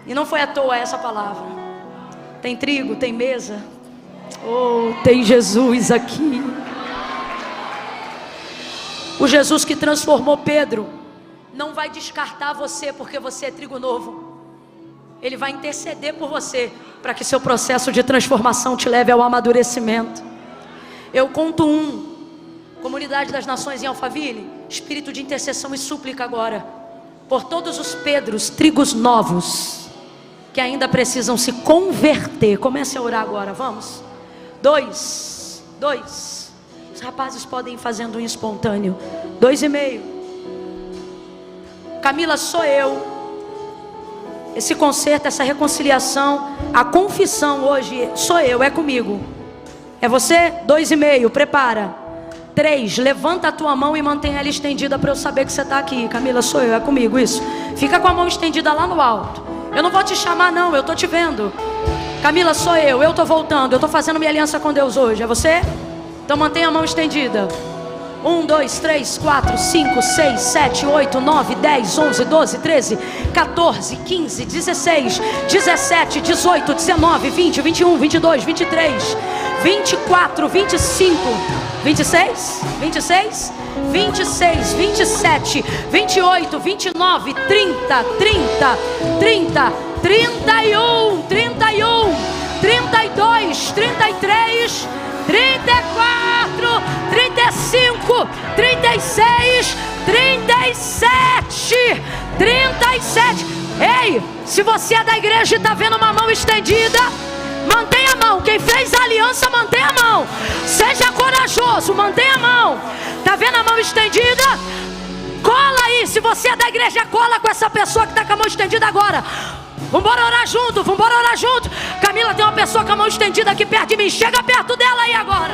E não foi à toa essa palavra. Tem trigo, tem mesa. Oh, tem Jesus aqui. O Jesus que transformou Pedro não vai descartar você porque você é trigo novo. Ele vai interceder por você para que seu processo de transformação te leve ao amadurecimento. Eu conto 1. Comunidade das Nações em Alphaville, espírito de intercessão e súplica agora por todos os Pedros, trigos novos que ainda precisam se converter. Comece a orar agora, vamos. 2. Os rapazes podem ir fazendo um espontâneo. 2,5. Camila, sou eu. Esse conserto, essa reconciliação, a confissão hoje, sou eu, é comigo. É você? 2,5, prepara. 3, levanta a tua mão e mantém ela estendida para eu saber que você está aqui. Camila, sou eu, é comigo, isso. Fica com a mão estendida lá no alto. Eu não vou te chamar não, eu estou te vendo. Camila, sou eu estou voltando, eu estou fazendo minha aliança com Deus hoje. É você? Então mantenha a mão estendida. 1, 2, 3, 4, 5, 6, 7, 8, 9, 10, 11, 12, 13, 14, 15, 16, 17, 18, 19, 20, 21, 22, 23, 24, 25, 26, 26, 26, 27, 28, 29, 30, 30, 30, 31, 31, 32, 33, 34, 35, 36, 37, 37. Ei, se você é da igreja e está vendo uma mão estendida, mantenha a mão. Quem fez a aliança, mantenha a mão. Seja corajoso, mantenha a mão. Está vendo a mão estendida? Cola aí. Se você é da igreja, cola com essa pessoa que está com a mão estendida agora. Vamos orar junto, vamos orar junto. Camila, tem uma pessoa com a mão estendida aqui perto de mim. Chega perto dela aí agora.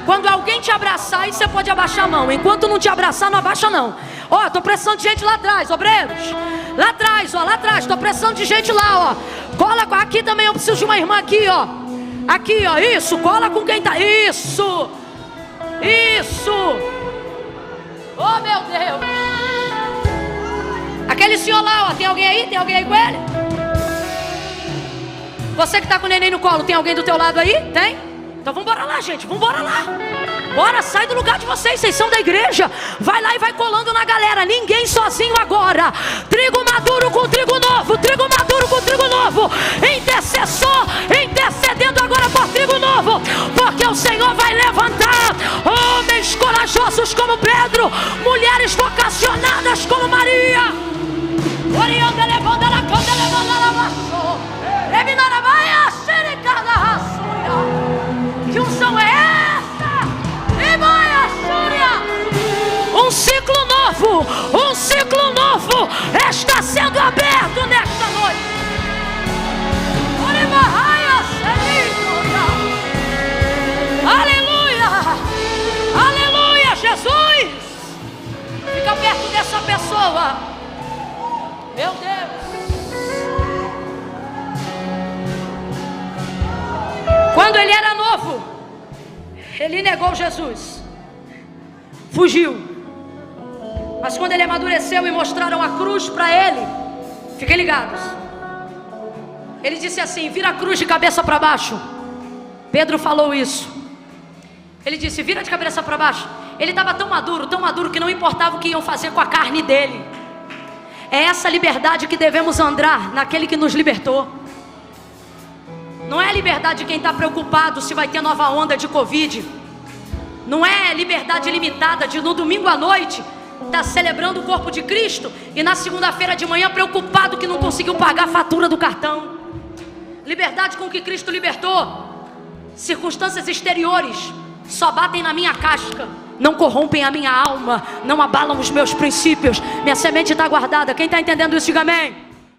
Quando alguém te abraçar, aí você pode abaixar a mão. Enquanto não te abraçar, não abaixa não. Ó, tô precisando de gente lá atrás, obreiros. Lá atrás, ó, lá atrás. Tô precisando de gente lá, ó. Cola aqui também, eu preciso de uma irmã aqui, ó. Aqui, ó, isso. Cola com quem tá. Isso. Isso. Oh, meu Deus. Aquele senhor lá, ó. Tem alguém aí? Tem alguém aí com ele? Você que tá com o neném no colo, tem alguém do teu lado aí? Tem? Então vamos embora lá, gente, vamos embora lá. Bora, sai do lugar de vocês são da igreja. Vai lá e vai colando na galera. Ninguém sozinho agora. Trigo maduro com trigo novo. Trigo maduro com trigo novo. Intercessor, intercedendo agora por trigo novo. Porque o Senhor vai levantar homens corajosos como Pedro, mulheres vocacionadas como Maria. Orianda levanta la conta, levanta la baixo. Reminarabaia, xericada raçuia. Que unção é essa? Um ciclo novo está sendo aberto nesta noite. Aleluia, aleluia, Jesus. Fica perto dessa pessoa. Meu Deus. Quando ele era novo, ele negou Jesus, fugiu. Mas quando ele amadureceu e mostraram a cruz para ele, fiquem ligados, ele disse assim: vira a cruz de cabeça para baixo. Pedro falou isso. Ele disse: vira de cabeça para baixo. Ele estava tão maduro que não importava o que iam fazer com a carne dele. É essa liberdade que devemos andar, naquele que nos libertou. Não é a liberdade de quem está preocupado se vai ter nova onda de Covid. Não é liberdade limitada de no domingo à noite estar celebrando o corpo de Cristo e na segunda-feira de manhã preocupado que não conseguiu pagar a fatura do cartão. Liberdade com que Cristo libertou. Circunstâncias exteriores só batem na minha casca, não corrompem a minha alma, não abalam os meus princípios. Minha semente está guardada. Quem está entendendo isso, diga amém.